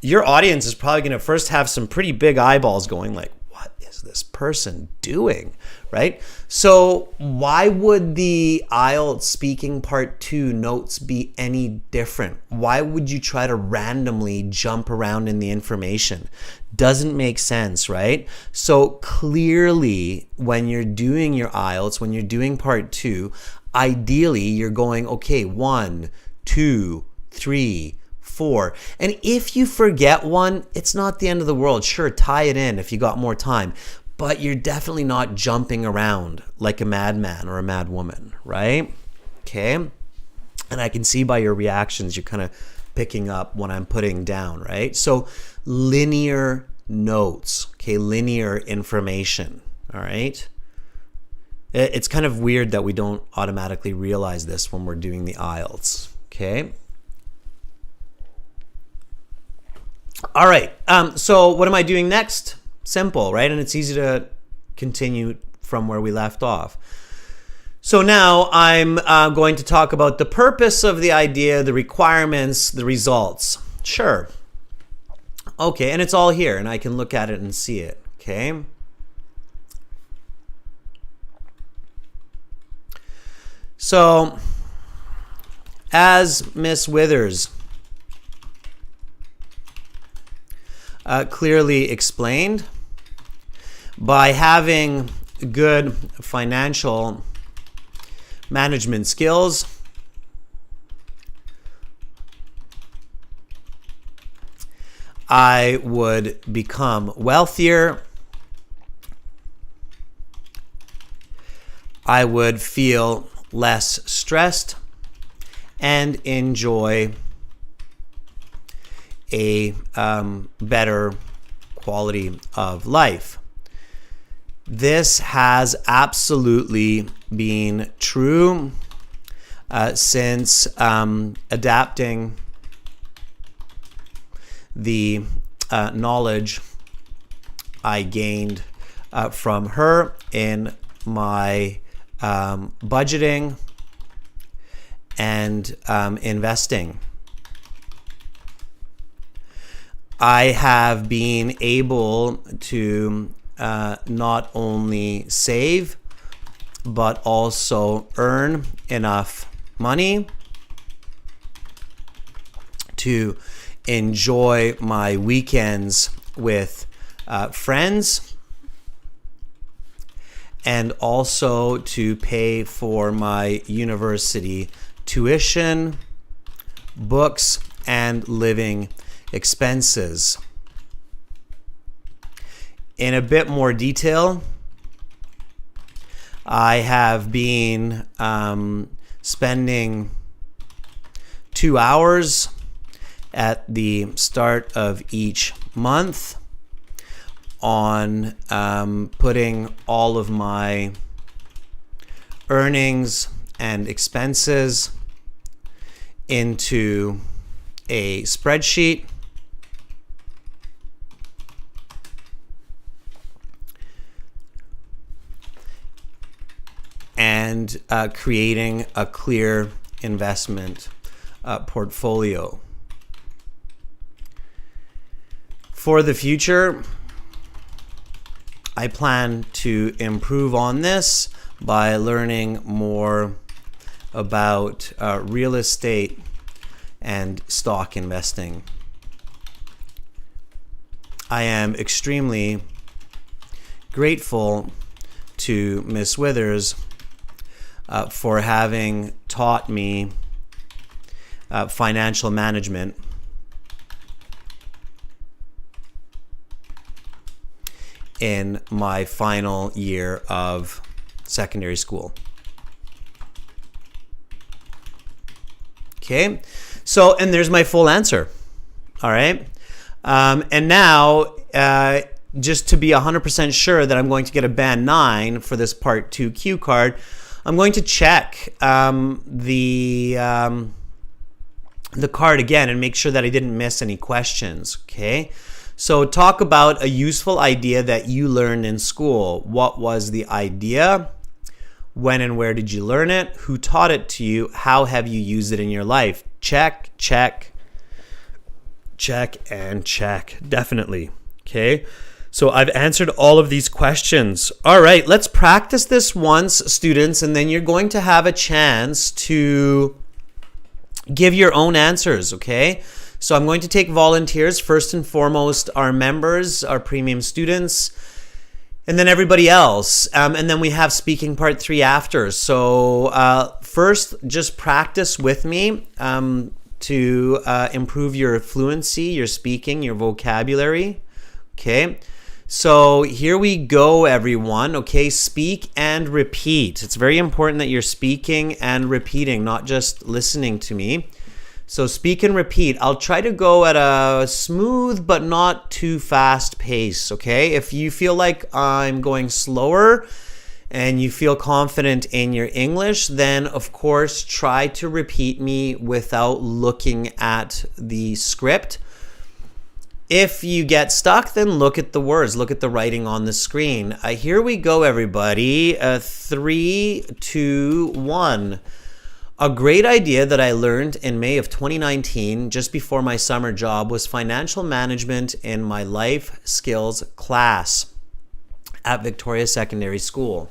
your audience is probably going to first have some pretty big eyeballs going like, what is this person doing, right? So why would the IELTS speaking part 2 notes be any different? Why would you try to randomly jump around in the information? Doesn't make sense, right? So clearly, when you're doing your IELTS, when you're doing part 2, ideally you're going, okay, 1, 2, 3, 4. And if you forget one, it's not the end of the world. Sure, tie it in if you got more time, but you're definitely not jumping around like a madman or a mad woman, right? Okay. And I can see by your reactions, you're kind of picking up what I'm putting down, right? So linear notes, okay, linear information, all right? It's kind of weird that we don't automatically realize this when we're doing the IELTS, okay? All right, so what am I doing next? Simple, right? And it's easy to continue from where we left off. So now I'm going to talk about the purpose of the idea, the requirements, the results. Sure. Okay, and it's all here, and I can look at it and see it, okay? So, as Miss Withers clearly explained, by having good financial management skills, I would become wealthier. I would feel less stressed and enjoy a better quality of life. This has absolutely been true since adapting the knowledge I gained from her in my budgeting and investing. I have been able to not only save, but also earn enough money to enjoy my weekends with friends, and also to pay for my university tuition, books, and living expenses. In a bit more detail, I have been spending 2 hours at the start of each month on putting all of my earnings and expenses into a spreadsheet, and creating a clear investment portfolio. For the future, I plan to improve on this by learning more about real estate and stock investing. I am extremely grateful to Miss Withers for having taught me financial management in my final year of secondary school. Okay, so, and there's my full answer. All right. And now, just to be 100% sure that I'm going to get a band 9 for this part 2 cue card, I'm going to check the card again and make sure that I didn't miss any questions. Okay. So talk about a useful idea that you learned in school. What was the idea? When and where did you learn it? Who taught it to you? How have you used it in your life? Check, check, check, and check. Definitely. Okay. So I've answered all of these questions. All right, let's practice this once, students, and then you're going to have a chance to give your own answers, okay? So I'm going to take volunteers. First and foremost, our members, our premium students, and then everybody else. And then we have speaking part 3 after. So first, just practice with me to improve your fluency, your speaking, your vocabulary. Okay. So here we go, everyone. Okay, speak and repeat. It's very important that you're speaking and repeating, not just listening to me. So speak and repeat. I'll try to go at a smooth but not too fast pace, okay? If you feel like I'm going slower and you feel confident in your English, then of course try to repeat me without looking at the script. If you get stuck, then look at the words, look at the writing on the screen. Here we go, everybody. 3, 2, 1. A great idea that I learned in May of 2019, just before my summer job, was financial management in my life skills class at Victoria Secondary School.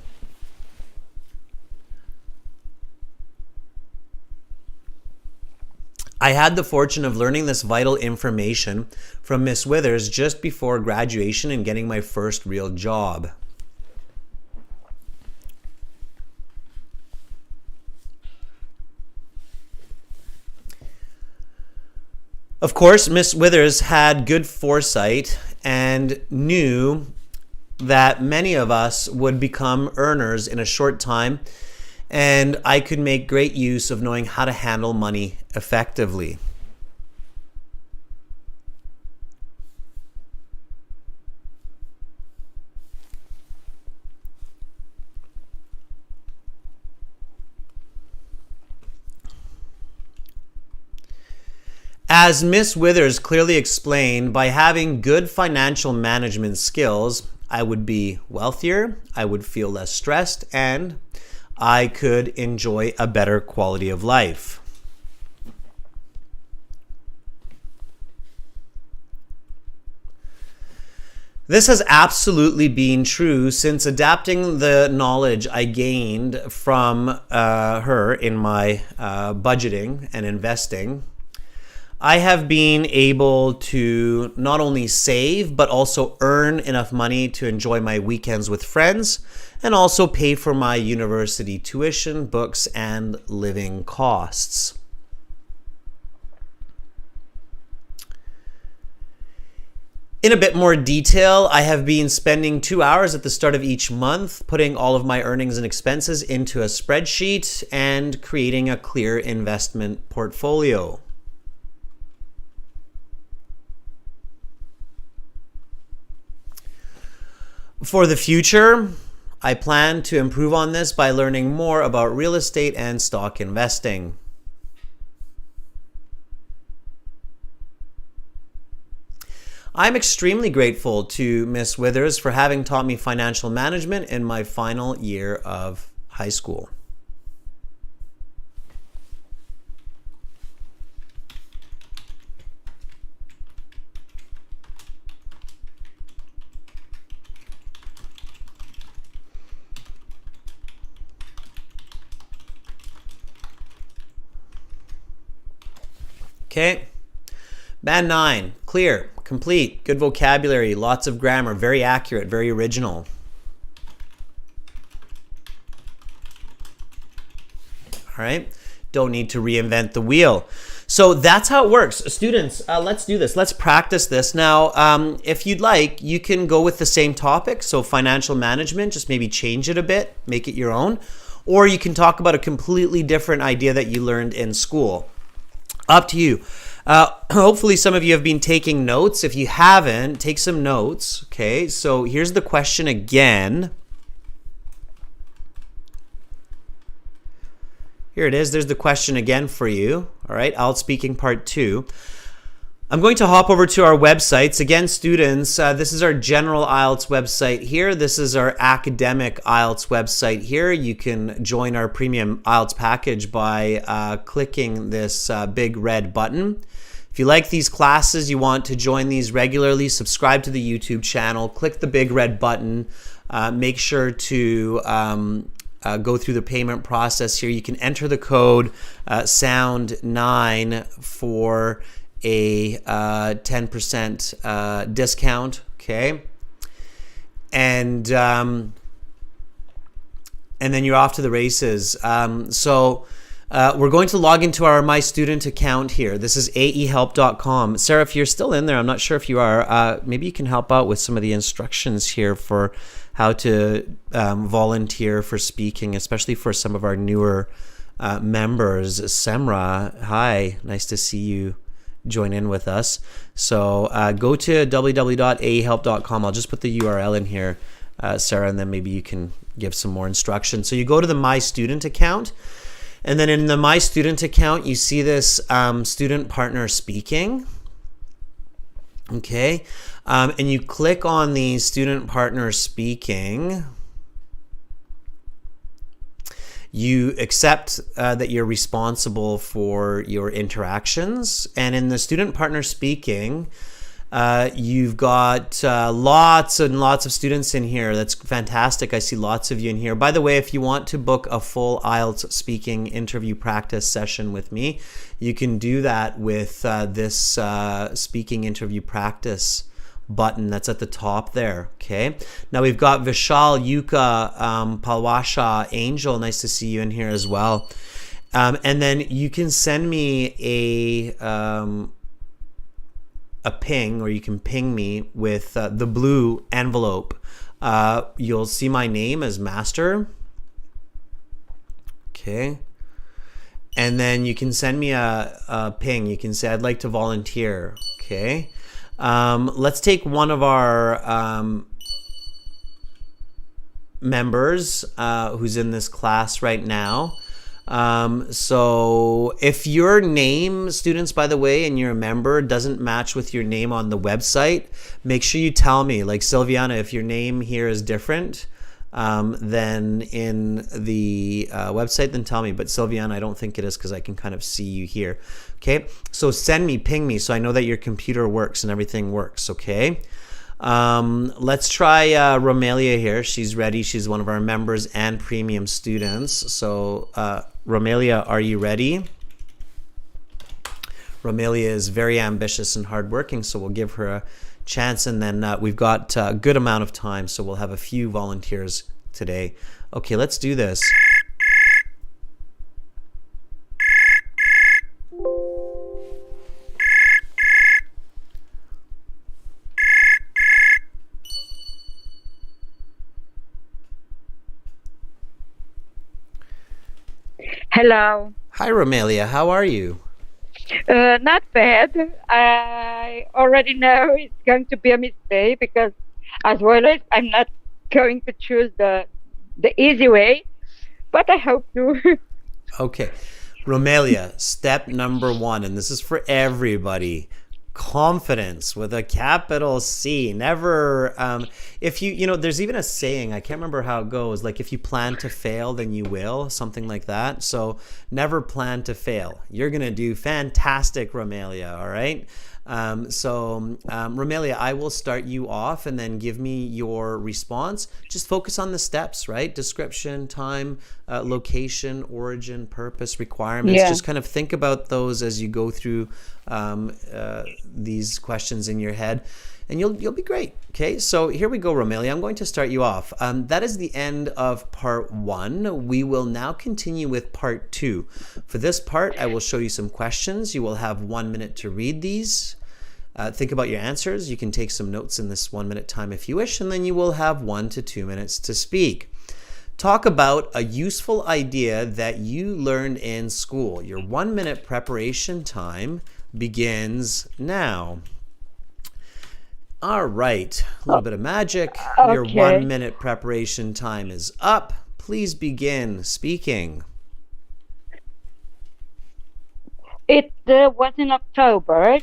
I had the fortune of learning this vital information from Miss Withers just before graduation and getting my first real job. Of course, Miss Withers had good foresight and knew that many of us would become earners in a short time, and I could make great use of knowing how to handle money effectively. As Miss Withers clearly explained, by having good financial management skills, I would be wealthier, I would feel less stressed, and I could enjoy a better quality of life. This has absolutely been true since adapting the knowledge I gained from her in my budgeting and investing. I have been able to not only save, but also earn enough money to enjoy my weekends with friends and also pay for my university tuition, books, and living costs. In a bit more detail, I have been spending 2 hours at the start of each month putting all of my earnings and expenses into a spreadsheet and creating a clear investment portfolio. For the future, I plan to improve on this by learning more about real estate and stock investing. I'm extremely grateful to Miss Withers for having taught me financial management in my final year of high school. Okay, band 9, clear, complete, good vocabulary, lots of grammar, very accurate, very original. All right, don't need to reinvent the wheel. So that's how it works. Students, let's do this. Let's practice this. Now, if you'd like, you can go with the same topic. So financial management, just maybe change it a bit, make it your own. Or you can talk about a completely different idea that you learned in school. Up to you. Hopefully some of you have been taking notes. If you haven't, take some notes. Okay, so here's the question again. Here it is. There's the question again for you. All right, IELTS speaking part 2. I'm going to hop over to our websites. Again, students, this is our general IELTS website here. This is our academic IELTS website here. You can join our premium IELTS package by clicking this big red button. If you like these classes, you want to join these regularly, subscribe to the YouTube channel, click the big red button. Make sure to go through the payment process here. You can enter the code SOUND9 for a 10% discount, okay? And then you're off to the races. So we're going to log into our My Student account here. This is aehelp.com. Sarah, if you're still in there, I'm not sure if you are, maybe you can help out with some of the instructions here for how to volunteer for speaking, especially for some of our newer members. Semra, hi, nice to see you join in with us. So go to www.aehelp.com. I'll just put the URL in here, Sarah, and then maybe you can give some more instruction. So you go to the My Student account, and then in the My Student account, you see this Student Partner Speaking. Okay, and you click on the Student Partner Speaking. You accept that you're responsible for your interactions. And in the Student Partner Speaking, you've got lots and lots of students in here. That's fantastic. I see lots of you in here. By the way, if you want to book a full IELTS speaking interview practice session with me, you can do that with this speaking interview practice button that's at the top there. Okay, now we've got Vishal, Yuka, Palwasha, Angel, nice to see you in here as well. And then you can send me a ping, or you can ping me with the blue envelope. You'll see my name as Master. Okay, and then you can send me a ping. You can say, I'd like to volunteer. Okay. Let's take one of our members who's in this class right now. So if your name, students, by the way, and you're a member, doesn't match with your name on the website, make sure you tell me. Like Silviana, if your name here is different than in the website, then tell me. But Silviana, I don't think it is, because I can kind of see you here. Okay, so send me, ping me, so I know that your computer works and everything works. Okay, let's try Romelia here. She's ready. She's one of our members and premium students. So Romelia, are you ready? Romelia is very ambitious and hardworking, so we'll give her a chance, and then we've got a good amount of time, so we'll have a few volunteers today. Okay, let's do this. Hello. Hi, Romelia. How are you? Not bad. I already know it's going to be a mistake because, as always, I'm not going to choose the easy way, but I hope to. Okay. Romelia, step number 1, and this is for everybody. Confidence with a capital C. Never, if you know, there's even a saying, I can't remember how it goes, like if you plan to fail, then you will, something like that. So never plan to fail. You're going to do fantastic, Romelia, all right? Romelia, I will start you off and then give me your response. Just focus on the steps, right? Description, time, location, origin, purpose, requirements. Yeah. Just kind of think about those as you go through these questions in your head. and you'll be great. Okay, so here we go, Romelia. I'm going to start you off. That is the end of part 1. We will now continue with part 2. For this part, I will show you some questions. You will have 1 minute to read these. Think about your answers. You can take some notes in this 1 minute time if you wish, and then you will have 1 to 2 minutes to speak. Talk about a useful idea that you learned in school. Your 1 minute preparation time begins now. All right, a little bit of magic. Your 1 minute preparation time is up. Please begin speaking. It was in October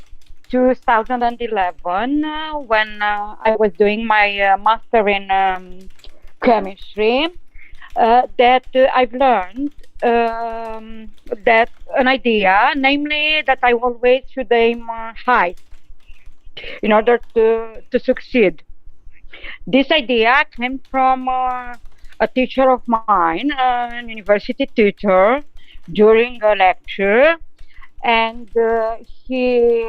2011 when I was doing my master in chemistry that I've learned that an idea, namely that I always should aim high in order to succeed. This idea came from a teacher of mine, an university teacher, during a lecture, and he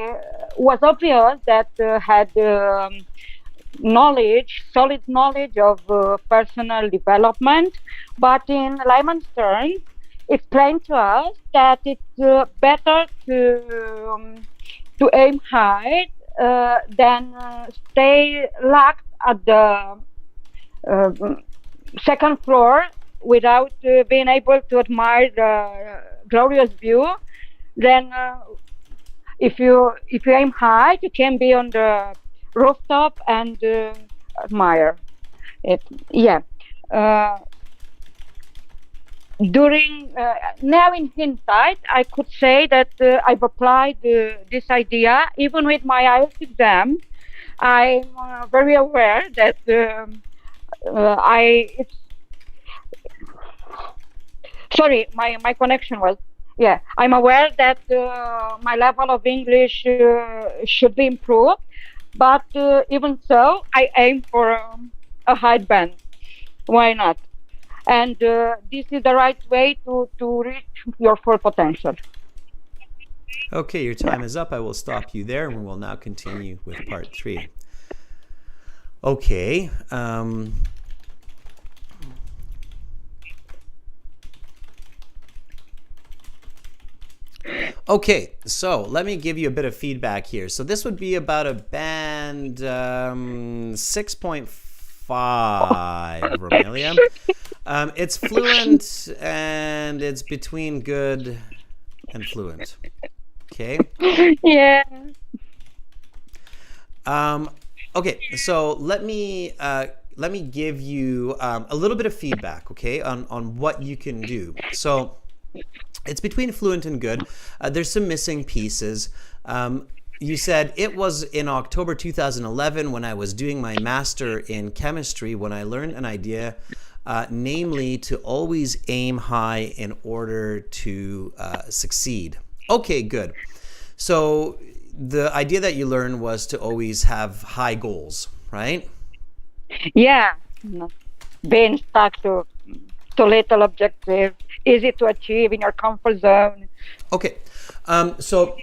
was obvious that had solid knowledge of personal development, but in layman's terms, explained to us that it's better to aim high than stay locked at the second floor without being able to admire the glorious view. Then if you aim high, you can be on the rooftop and admire it. Yeah. During now in hindsight, I could say that I've applied this idea even with my IELTS exam. I'm very aware that sorry, my connection was. Yeah, I'm aware that my level of English should be improved, but even so, I aim for a high band. Why not? And this is the right way to reach your full potential. Okay, your time is up. I will stop you there, and we will now continue with part 3. Okay. Okay, so let me give you a bit of feedback here. So this would be about a band 6.5, Romelia. It's fluent and it's between good and fluent. Okay? Yeah. Okay, so let me give you a little bit of feedback, okay, on what you can do. So it's between fluent and good. There's some missing pieces. You said it was in October 2011 when I was doing my master in chemistry when I learned an idea, namely to always aim high in order to succeed. Okay, good. So the idea that you learned was to always have high goals, right? Yeah. Being stuck to little objectives, easy to achieve in your comfort zone. Okay, so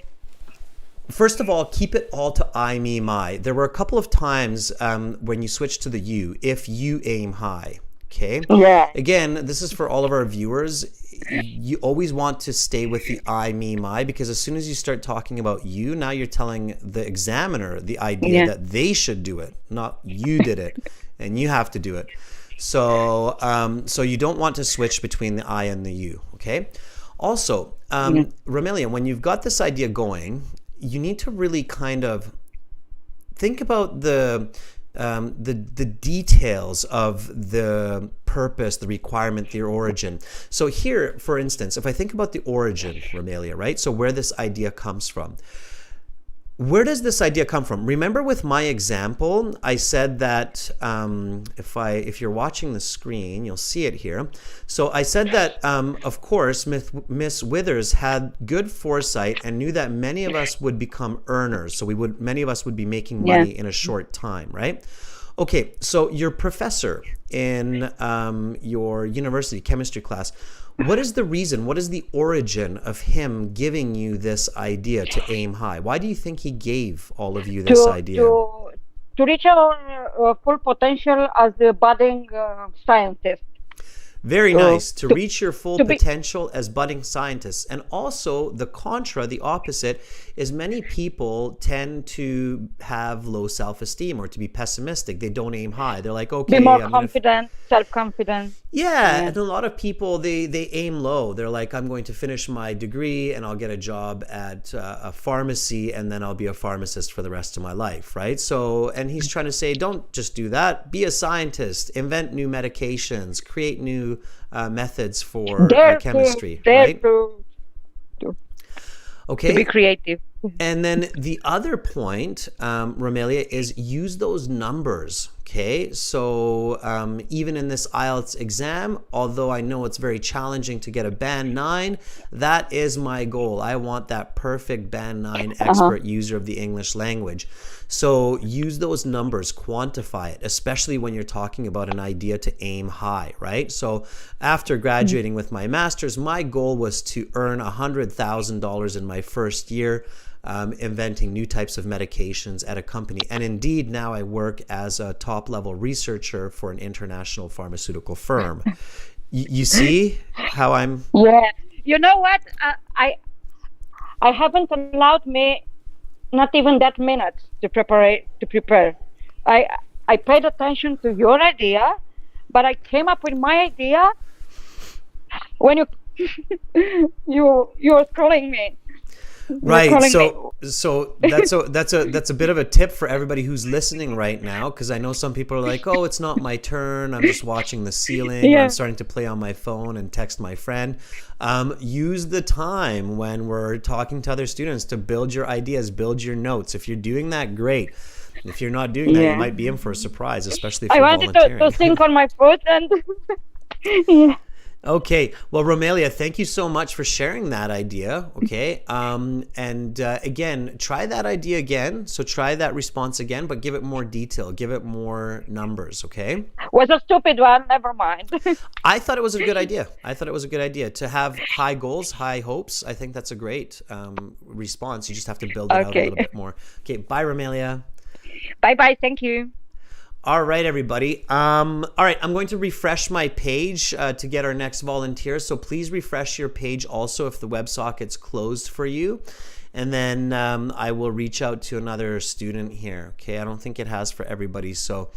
first of all, keep it all to I, me, my. There were a couple of times when you switched to the you, if you aim high, okay? Yeah. Again, this is for all of our viewers. You always want to stay with the I, me, my, because as soon as you start talking about you, now you're telling the examiner the idea that they should do it, not you did it, and you have to do it. So, so you don't want to switch between the I and the you, okay? Also, Romelia, when you've got this idea going, you need to really kind of think about the details of the purpose, the requirement, the origin. So here, for instance, if I think about the origin, Romelia, right? So where this idea comes from. Where does this idea come from? Remember with my example, I said that if you're watching the screen, you'll see it here. So I said that, of course, Miss Withers had good foresight and knew that many of us would become earners. So many of us would be making money in a short time, right? Okay, so your professor in your university chemistry class, what is the reason, what is the origin of him giving you this idea to aim high? Why do you think he gave all of you this idea? to reach our full potential as a budding scientist. Very Uh, nice. To to reach your full to be potential as budding scientists. And also, the contra, the opposite, is many people tend to have low self esteem or to be pessimistic. They don't aim high. They're like, be okay, more I'm going to. confident, self-confident. Yeah, Yeah. and a lot of people they aim low. They're like, I'm going to finish my degree and I'll get a job at a pharmacy and then I'll be a pharmacist for the rest of my life, right? So, and he's trying to say, don't just do that. Be a scientist, invent new medications, create new methods for Dare to chemistry, dare right? to to be Okay, creative. and then the other point, Romelia, is use those numbers. Okay, so even in this IELTS exam, although I know it's very challenging to get a band 9, that is my goal. I want that perfect band 9 Uh-huh. expert user of the English language. So use those numbers, quantify it, especially when you're talking about an idea to aim high, right? So after graduating with my master's, my goal was to earn $100,000 in my first year, inventing new types of medications at a company. And indeed, now I work as a top level researcher for an international pharmaceutical firm. You see how I'm. Yeah. You know what? I haven't allowed me not even that minutes to prepare. I I paid attention to your idea, but I came up with my idea when you were calling me. You were Right. calling me. So that's a bit of a tip for everybody who's listening right now, because I know some people are like, "Oh, it's not my turn. I'm just watching the ceiling, or I'm Yeah. starting to play on my phone and text my friend." Use the time when we're talking to other students to build your ideas, build your notes. If you're doing that, great. If you're not doing that, you Yeah. might be in for a surprise, especially if I you're wanted to volunteering. think on my foot and yeah. Okay, well, Romelia, thank you so much for sharing that idea. Okay, and again, try that idea again. So try that response again, but give it more detail, give it more numbers. Okay. Was a stupid one. Never mind. I thought it was a good idea. I thought it was a good idea to have high goals, high hopes. I think that's a great response. You just have to build it out a Okay. little bit more. Okay, bye, Romelia. Bye bye. Thank you. All right, everybody. All right, I'm going to refresh my page to get our next volunteer. So please refresh your page also if the WebSocket's closed for you. And then I will reach out to another student here. Okay, I don't think it has for everybody. So,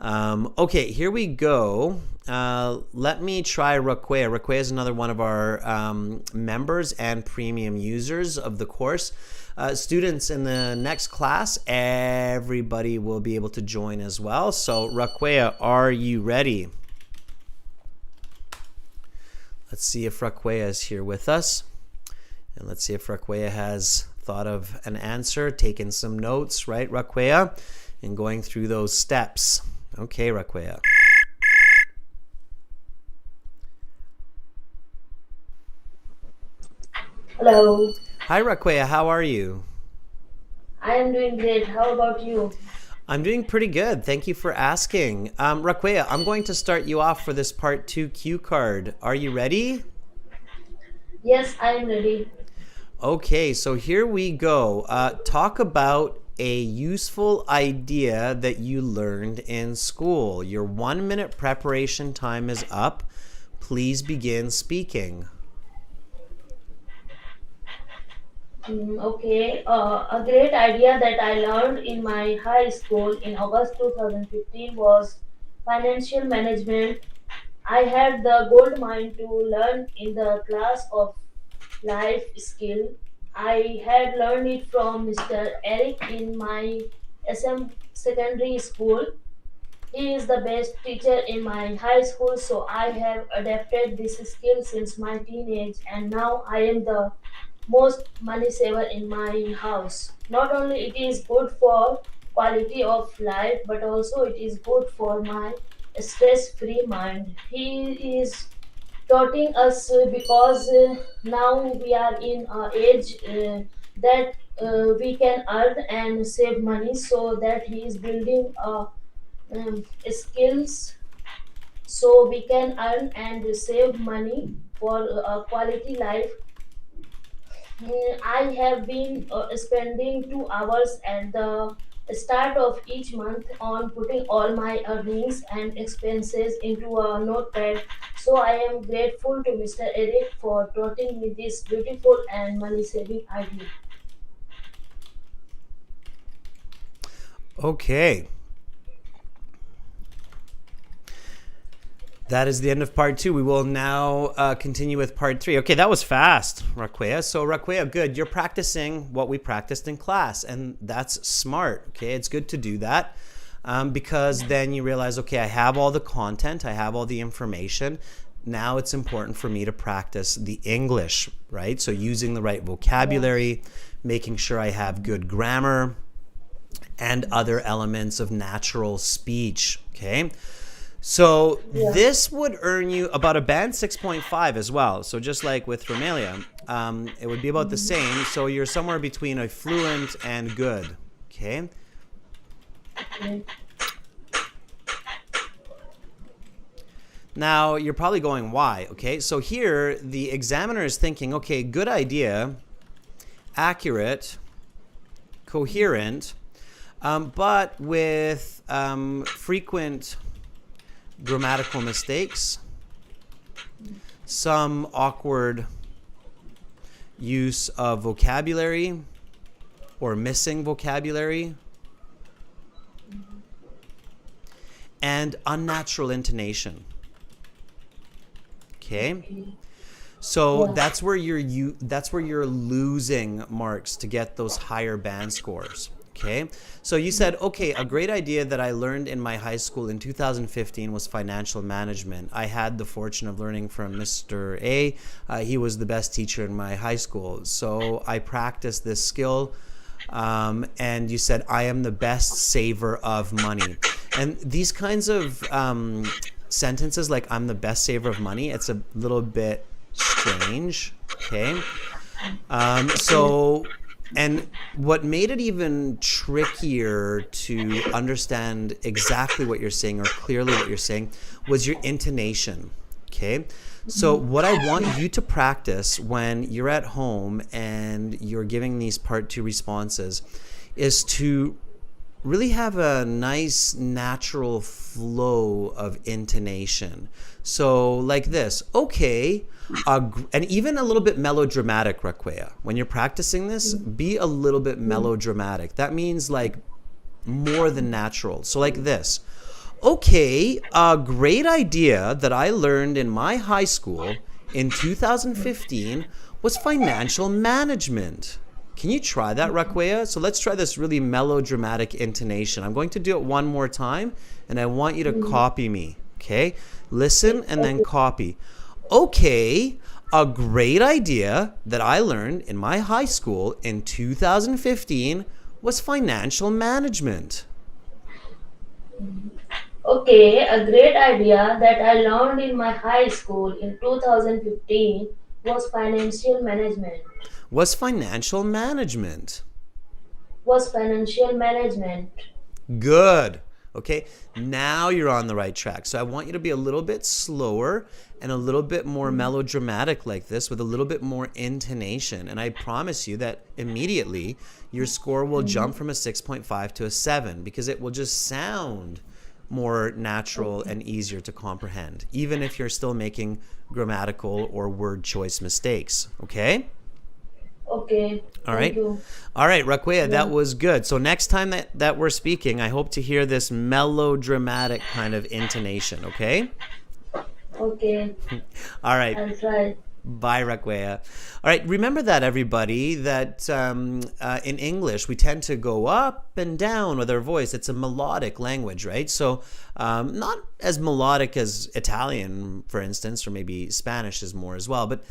okay, here we go. Let me try Raquea. Raquea is another one of our members and premium users of the course. Students in the next class, everybody will be able to join as well. So, Raquea, are you ready? Let's see if Raquea is here with us. And let's see if Raquea has thought of an answer, taken some notes, right, Raquea? And going through those steps. Okay, Raquea. Hello, Hi, Raquea. How are you? I am doing great. How about you? I'm doing pretty good. Thank you for asking. Raquea, I'm going to start you off for this part 2 cue card. Are you ready? Yes, I am ready. Okay, so here we go. Talk about a useful idea that you learned in school. Your 1 minute preparation time is up. Please begin speaking. Okay, a great idea that I learned in my high school in August 2015 was financial management. I had the gold mine to learn in the class of life skill. I had learned it from Mr. Eric in my SM secondary school. He is the best teacher in my high school, so I have adapted this skill since my teenage, and now I am the most money saver in my house. Not only it is good for quality of life, but also it is good for my stress-free mind. He is taughting us because now we are in a age that we can earn and save money, so that he is building skills so we can earn and save money for a quality life. I have been spending 2 hours at the start of each month on putting all my earnings and expenses into a notepad. So I am grateful to Mr. Eric for taught me this beautiful and money saving idea. Okay. That is the end of part 2. We will now continue with part 3. Okay, that was fast, Raquea. So, Raquea, good. You're practicing what we practiced in class, and that's smart. Okay, it's good to do that because then you realize, okay, I have all the content, I have all the information. Now it's important for me to practice the English, right? So, using the right vocabulary, making sure I have good grammar, and other elements of natural speech. Okay. So this would earn you about a band 6.5 as well. So just like with Romelia, it would be about the same. So you're somewhere between a fluent and good. Okay. Okay. Now you're probably going, why? Okay. So here the examiner is thinking, okay, good idea, accurate, coherent, but with frequent grammatical mistakes, some awkward use of vocabulary or missing vocabulary, and unnatural intonation. Okay? So that's where you're losing marks to get those higher band scores. Okay, so you said, okay, a great idea that I learned in my high school in 2015 was financial management. I had the fortune of learning from Mr. A. He was the best teacher in my high school. So I practiced this skill. And you said, I am the best saver of money. And these kinds of sentences, like I'm the best saver of money, it's a little bit strange. Okay. And what made it even trickier to understand exactly what you're saying or clearly what you're saying was your intonation. Okay. So what I want you to practice when you're at home and you're giving these part 2 responses is to really have a nice natural flow of intonation. So like this, okay, and even a little bit melodramatic, Raquea. When you're practicing this, be a little bit melodramatic. That means like more than natural. So like this, okay, a great idea that I learned in my high school in 2015 was financial management. Can you try that, Raquea? So let's try this really melodramatic intonation. I'm going to do it one more time, and I want you to copy me, okay? Listen and then copy. Okay, a great idea that I learned in my high school in 2015 was financial management. Okay, a great idea that I learned in my high school in 2015 was financial management. Was financial management. Was financial management. Good. Okay, now you're on the right track. So I want you to be a little bit slower and a little bit more melodramatic like this with a little bit more intonation. And I promise you that immediately your score will jump from a 6.5 to a 7 because it will just sound more natural and easier to comprehend, even if you're still making grammatical or word choice mistakes. Okay? Okay. All right. Thank you. All right, Raquea, that was good. So next time that we're speaking, I hope to hear this melodramatic kind of intonation, okay? Okay. All right. I'll try. Bye, Raquea. All right, remember that, everybody, that in English, we tend to go up and down with our voice. It's a melodic language, right? So not as melodic as Italian, for instance, or maybe Spanish is more as well, but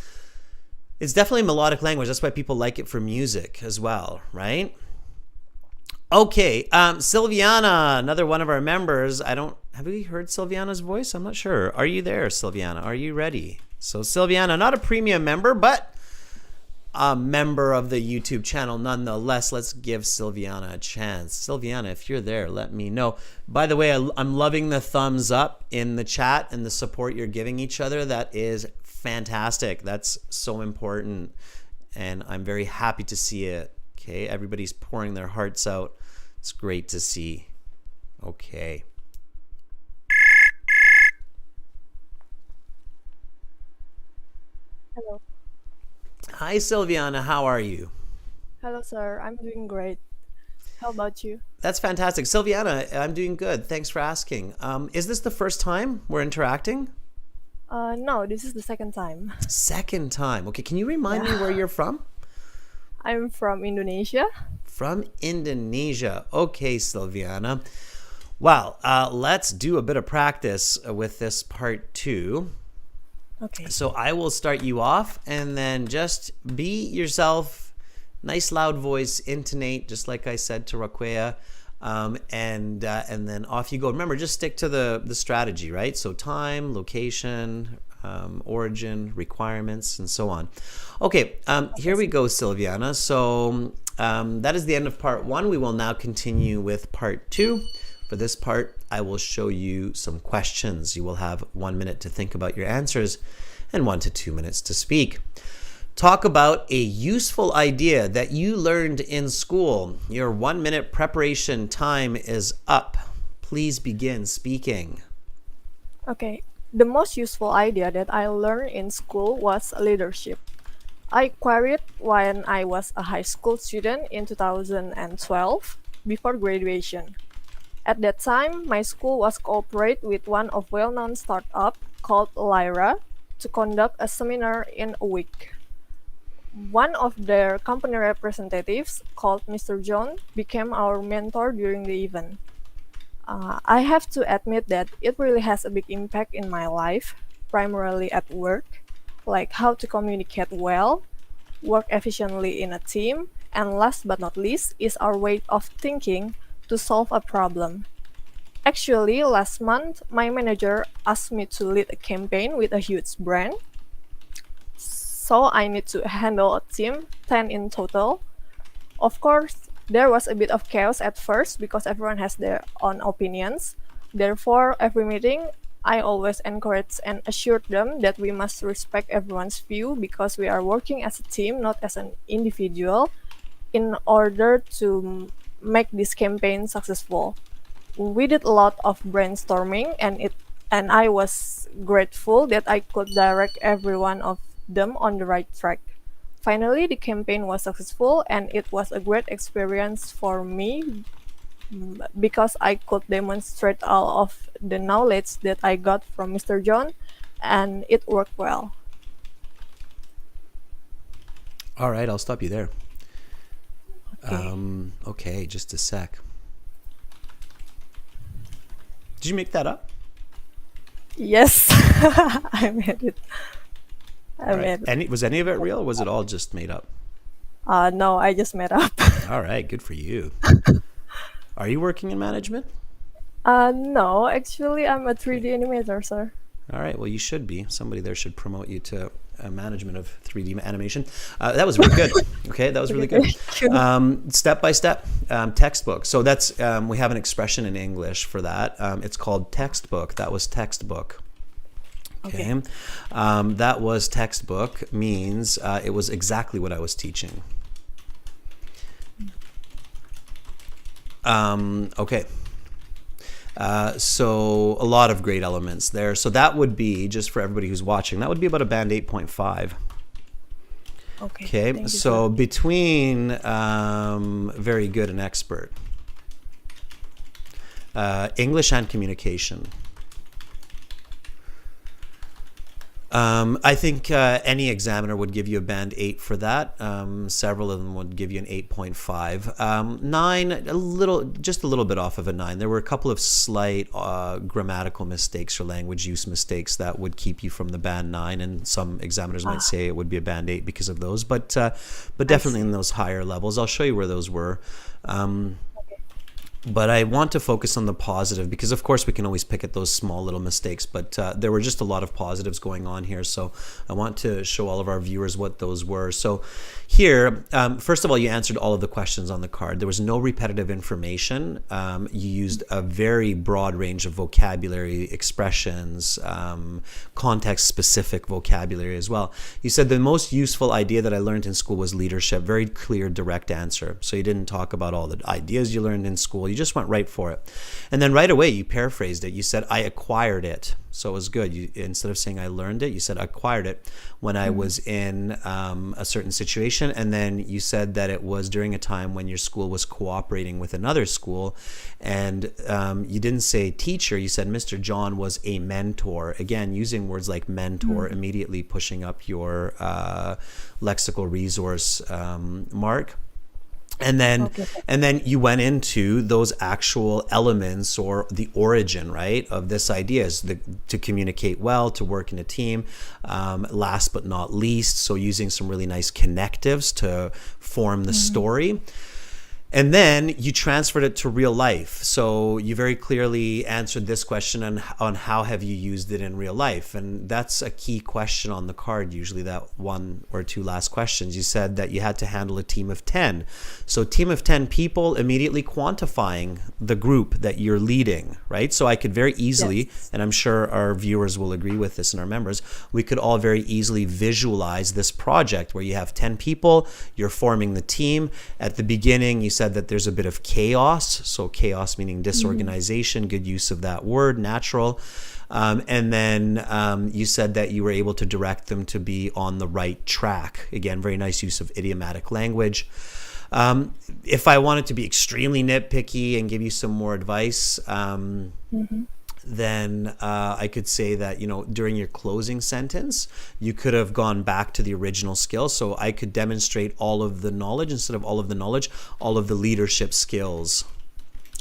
it's definitely a melodic language. That's why people like it for music as well, right? Okay, Silviana, another one of our members. Have we heard Silviana's voice? I'm not sure. Are you there, Silviana? Are you ready? So Silviana, not a premium member, but a member of the YouTube channel nonetheless. Let's give Silviana a chance. Silviana, if you're there, let me know. By the way, I'm loving the thumbs up in the chat and the support you're giving each other. That is fantastic. That's so important. And I'm very happy to see it. Okay, everybody's pouring their hearts out It's great to see. Okay. Hello. Hi, Silviana. How are you? Hello, sir. I'm doing great. How about you? That's fantastic. Silviana, I'm doing good. Thanks for asking. Is this the first time we're interacting? No, this is the second time. Second time. Okay, can you remind me Yeah. where you're from? I'm from Indonesia. From Indonesia. Okay, Silviana. Well, let's do a bit of practice with this part 2. Okay. So I will start you off and then just be yourself. Nice loud voice, intonate, just like I said to Raquea. And then off you go. Remember, just stick to the strategy, right? So time, location, origin, requirements, and so on. Okay, here we go, Silviana. So that is the end of part 1. We will now continue with part 2. For this part, I will show you some questions. You will have 1 minute to think about your answers and 1 to 2 minutes to speak. Talk about a useful idea that you learned in school. Your 1 minute preparation time is up. Please begin speaking. Okay. The most useful idea that I learned in school was leadership. I acquired it when I was a high school student in 2012 before graduation. At that time, my school was cooperate with one of well-known startup called Lyra to conduct a seminar in a week. One of their company representatives, called Mr. John, became our mentor during the event. I have to admit that it really has a big impact in my life, primarily at work, like how to communicate well, work efficiently in a team, and last but not least is our way of thinking to solve a problem. Actually, last month, my manager asked me to lead a campaign with a huge brand, so I need to handle a team, 10 in total. Of course, there was a bit of chaos at first because everyone has their own opinions. Therefore, every meeting, I always encourage and assure them that we must respect everyone's view because we are working as a team, not as an individual, in order to make this campaign successful. We did a lot of brainstorming and I was grateful that I could direct every one of them on the right track. Finally, the campaign was successful and it was a great experience for me because I could demonstrate all of the knowledge that I got from Mr. John and it worked well. All right, I'll stop you there. Okay. Okay, just a sec. Did you make that up? Yes, I made it. I made it. Was any of it real or was it all just made up? No, I just made up. All right, good for you. Are you working in management? No, actually, I'm a 3D animator, sir. All right, well, you should be. Somebody there should promote you to management of 3D animation. That was really good. Okay, that was really good. Step by step, textbook. So that's we have an expression in English for that. It's called textbook. That was textbook. Okay. That was textbook means it was exactly what I was teaching. Okay. So a lot of great elements there. So that would be, just for everybody who's watching, that would be about a band 8.5. Okay. So between very good and expert. English and communication. I think any examiner would give you a band 8 for that. Several of them would give you an 8.5. 9, just a little bit off of a 9. There were a couple of slight grammatical mistakes or language use mistakes that would keep you from the band 9, and some examiners might say it would be a band 8 because of those. But definitely in those higher levels. I'll show you where those were. But I want to focus on the positive because, of course, we can always pick at those small little mistakes. But there were just a lot of positives going on here. So I want to show all of our viewers what those were. So here, first of all, you answered all of the questions on the card. There was no repetitive information. You used a very broad range of vocabulary, expressions, context-specific vocabulary as well. You said the most useful idea that I learned in school was leadership. Very clear, direct answer. So you didn't talk about all the ideas you learned in school. You just went right for it. And then right away, you paraphrased it. You said, I acquired it. So it was good. You, instead of saying I learned it, you said I acquired it when I was in a certain situation. And then you said that it was during a time when your school was cooperating with another school. And you didn't say teacher. You said Mr. John was a mentor. Again, using words like mentor, immediately pushing up your lexical resource mark. And then you went into those actual elements or the origin, right, of this idea is to communicate well, to work in a team. Last but not least, so using some really nice connectives to form the story. And then you transferred it to real life. So you very clearly answered this question on how have you used it in real life. And that's a key question on the card, usually that one or two last questions. You said that you had to handle a team of 10. So team of 10 people, immediately quantifying the group that you're leading, right? So I could very easily, and I'm sure our viewers will agree with this and our members, we could all very easily visualize this project where you have 10 people, you're forming the team. At the beginning, you said that there's a bit of chaos. So chaos meaning disorganization, good use of that word, natural. And then you said that you were able to direct them to be on the right track. Again, very nice use of idiomatic language. If I wanted to be extremely nitpicky and give you some more advice, then I could say that, you know, during your closing sentence, you could have gone back to the original skill. So I could demonstrate all of the knowledge instead of all of the knowledge, all of the leadership skills.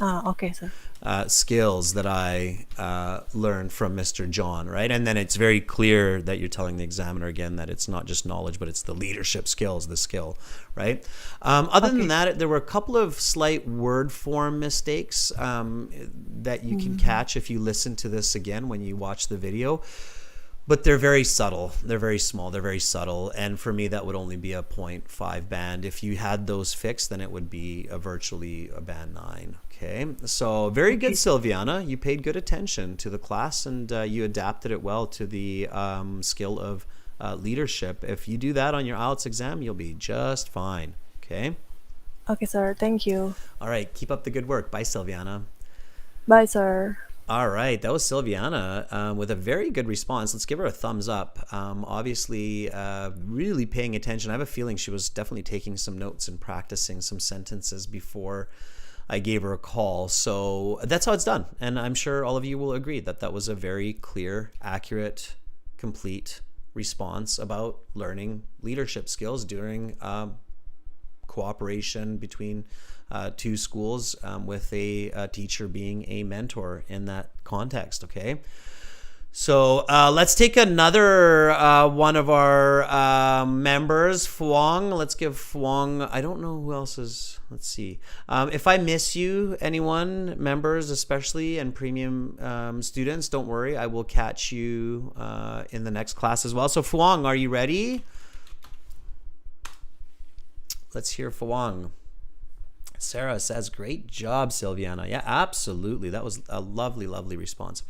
Okay, sir. Skills that I learned from Mr. John, right? And then it's very clear that you're telling the examiner again that it's not just knowledge, but it's the leadership skills, the skill, right? Other than that, there were a couple of slight word form mistakes that you can catch if you listen to this again when you watch the video. But they're very subtle. They're very small. They're very subtle. And for me, that would only be a 0.5 band. If you had those fixed, then it would be virtually a band 9. Okay. So very good, Silviana. You paid good attention to the class and you adapted it well to the skill of leadership. If you do that on your IELTS exam, you'll be just fine. Okay. Okay, sir. Thank you. All right. Keep up the good work. Bye, Silviana. Bye, sir. All right, that was Silviana with a very good response. Let's give her a thumbs up. Obviously, really paying attention. I have a feeling she was definitely taking some notes and practicing some sentences before I gave her a call. So that's how it's done. And I'm sure all of you will agree that that was a very clear, accurate, complete response about learning leadership skills during cooperation between two schools with a teacher being a mentor in that context. Okay, so let's take another one of our members, Fuang. Let's give Fuang, I don't know who else is, let's see. If I miss you, anyone, members especially, and premium students, don't worry, I will catch you in the next class as well. So Fuang, are you ready? Let's hear Fuang. Sarah says, great job, Silviana. Yeah, absolutely. That was a lovely, lovely response.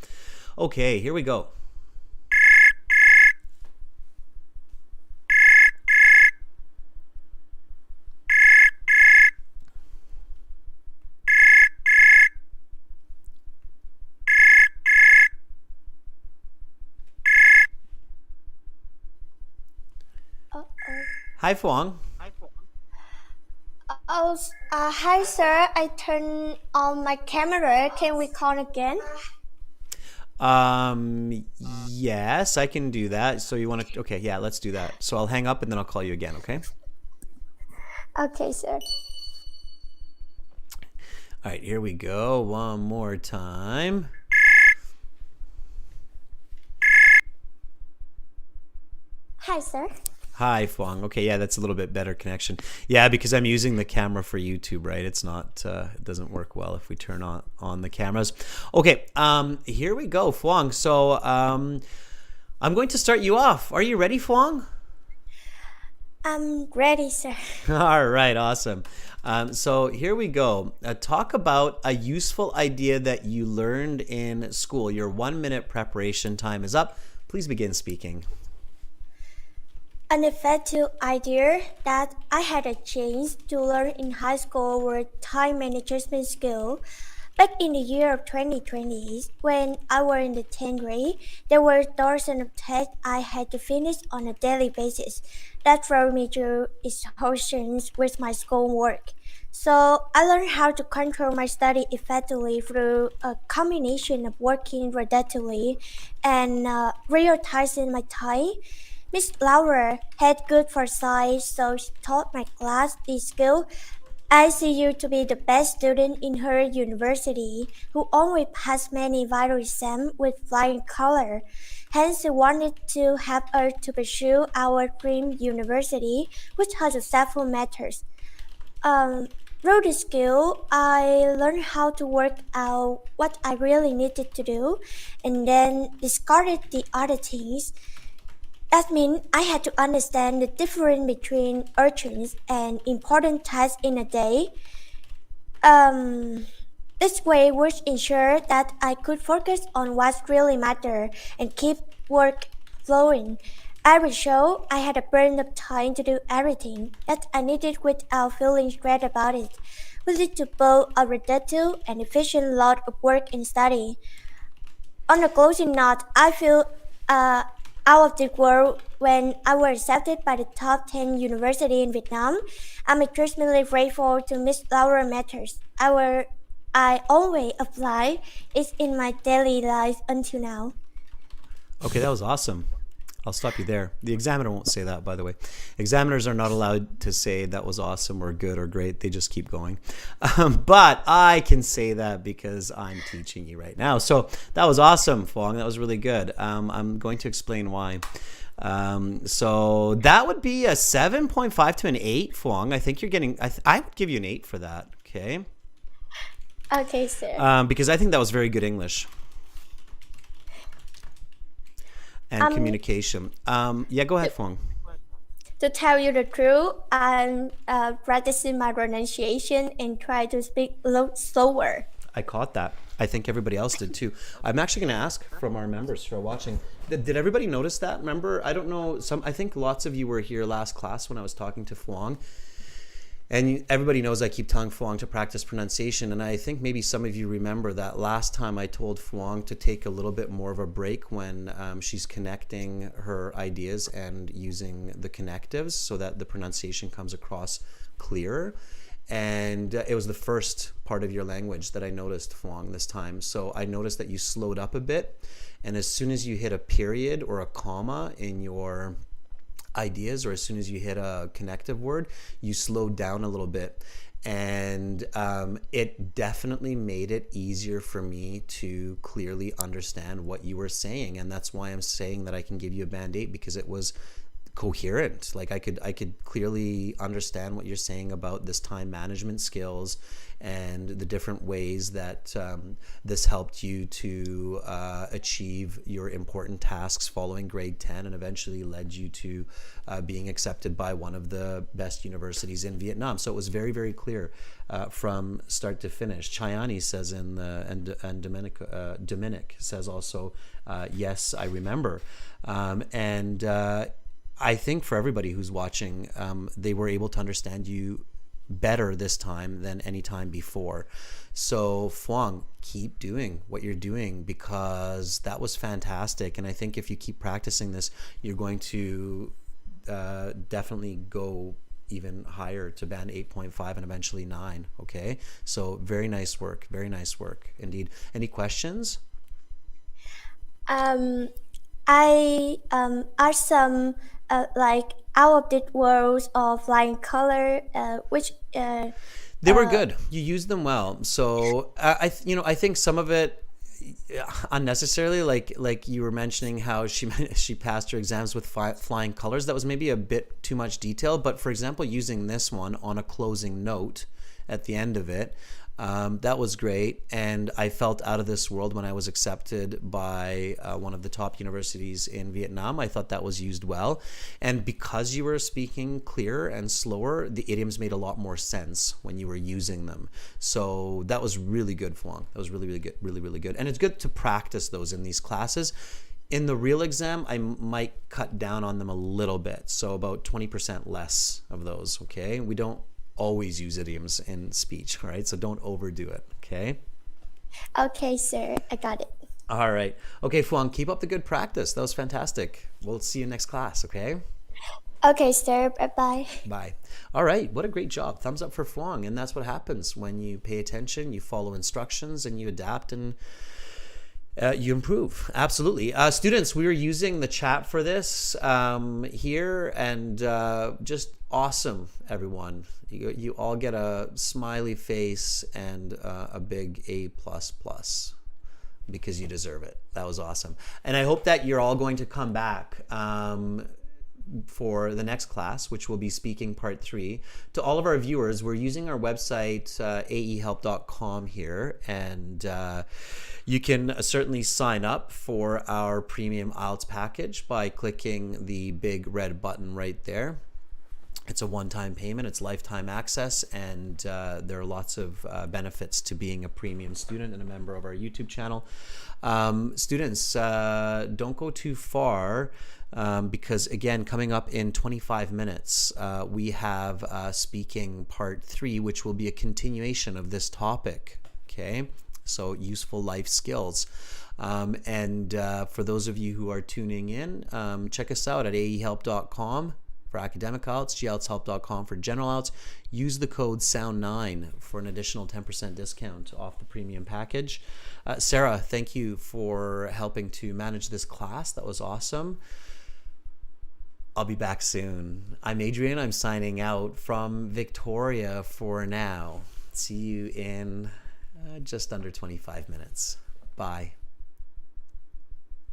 Okay, here we go. Hi, Fuang. Oh, hi, sir. I turned on my camera. Can we call again? Yes, I can do that. So you want to, okay, yeah, let's do that. So I'll hang up and then I'll call you again, okay? Okay, sir. All right, here we go. One more time. Hi, sir. Hi, Fong. Okay, yeah, that's a little bit better connection. Yeah, because I'm using the camera for YouTube, right? It's not, it doesn't work well if we turn on the cameras. Okay, here we go, Fong. So I'm going to start you off. Are you ready, Fong? I'm ready, sir. All right, awesome. So here we go. Talk about a useful idea that you learned in school. Your 1 minute preparation time is up. Please begin speaking. An effective idea that I had a chance to learn in high school were time management skills. Back in the year of 2020, when I was in the 10th grade, there were dozens of tests I had to finish on a daily basis. That drove me to exhaustion with my schoolwork. So I learned how to control my study effectively through a combination of working readily and prioritizing my time. Miss Laura had good foresight, so she taught my class this skill. I see you to be the best student in her university, who only passed many vital exams with flying color. Hence, I wanted to help her to pursue our dream university, which has several matters. Um, Through the skill, I learned how to work out what I really needed to do, and then discarded the other things. That means I had to understand the difference between urgent and important tasks in a day. Um, this way would ensure that I could focus on what really mattered and keep work flowing. Every show, I had a burden of time to do everything that I needed without feeling stressed about it, which led to both a reductive and efficient load of work and study. On a closing note, I feel uh, out of the world when I was accepted by the top 10 university in Vietnam. I'm extremely grateful to Miss Laura Matters. I always apply it in my daily life until now. Okay, that was awesome. I'll stop you there. The examiner won't say that, by the way. Examiners are not allowed to say that was awesome or good or great. They just keep going. But I can say that because I'm teaching you right now. So that was awesome, Fong. That was really good. I'm going to explain why. So that would be a 7.5 to an 8, Fong. I think you're getting, I would give you an 8 for that. Okay. Okay, sir. Because I think that was very good English. And communication. Yeah, go ahead, Fong. To tell you the truth, I'm practicing my pronunciation and try to speak a little slower. I caught that. I think everybody else did too. I'm actually going to ask from our members who are watching. Did everybody notice that? Remember, I don't know. I think lots of you were here last class when I was talking to Fuang. And everybody knows I keep telling Fuang to practice pronunciation. And I think maybe some of you remember that last time I told Fuang to take a little bit more of a break when she's connecting her ideas and using the connectives so that the pronunciation comes across clearer. And it was the first part of your language that I noticed, Fuang, this time. So I noticed that you slowed up a bit. And as soon as you hit a period or a comma in your ideas, or as soon as you hit a connective word, you slowed down a little bit. And it definitely made it easier for me to clearly understand what you were saying. And that's why I'm saying that I can give you a band 8, because it was coherent. Like I could clearly understand what you're saying about this time management skills and the different ways that this helped you to achieve your important tasks following grade 10 and eventually led you to being accepted by one of the best universities in Vietnam. So it was very, very clear from start to finish. Chayani says and Dominic says also, yes, I remember. I think for everybody who's watching, they were able to understand you better this time than any time before. So Fuang, keep doing what you're doing, because that was fantastic. And I think if you keep practicing this, you're going to definitely go even higher to band 8.5 and eventually 9. Okay, so very nice work indeed. Any questions? I are some like out of the worlds of flying color, which they were good. You used them well. So I think some of it, unnecessarily, like you were mentioning how she passed her exams with flying colors. That was maybe a bit too much detail, but for example, using this one on a closing note at the end of it, that was great. And I felt out of this world when I was accepted by one of the top universities in Vietnam. I thought that was used well. And because you were speaking clearer and slower, the idioms made a lot more sense when you were using them. So that was really good, Phuong. That was really, really good. Really, really good. And it's good to practice those in these classes. In the real exam, I might cut down on them a little bit. So about 20% less of those, okay? We don't always use idioms in speech, all right? So don't overdo it, okay? Okay, sir. I got it. All right. Okay, Phuong, keep up the good practice. That was fantastic. We'll see you next class, okay? Okay, sir. Bye-bye. Bye. All right. What a great job. Thumbs up for Phuong. And that's what happens when you pay attention, you follow instructions, and you adapt and you improve. Absolutely. Students, we are using the chat for this here, and just awesome, everyone. You all get a smiley face and a big A++, because you deserve it. That was awesome. And I hope that you're all going to come back for the next class, which will be speaking part 3. To all of our viewers, we're using our website, aehelp.com here, and you can certainly sign up for our premium IELTS package by clicking the big red button right there. It's a one-time payment, it's lifetime access, and there are lots of benefits to being a premium student and a member of our YouTube channel. Students, don't go too far, because again, coming up in 25 minutes, we have speaking part 3, which will be a continuation of this topic, okay? So useful life skills. And for those of you who are tuning in, check us out at aehelp.com for academic IELTS, gltshelp.com for general IELTS. Use the code SOUND9 for an additional 10% discount off the premium package. Sarah, thank you for helping to manage this class. That was awesome. I'll be back soon. I'm Adrian. I'm signing out from Victoria for now. See you in just under 25 minutes. Bye.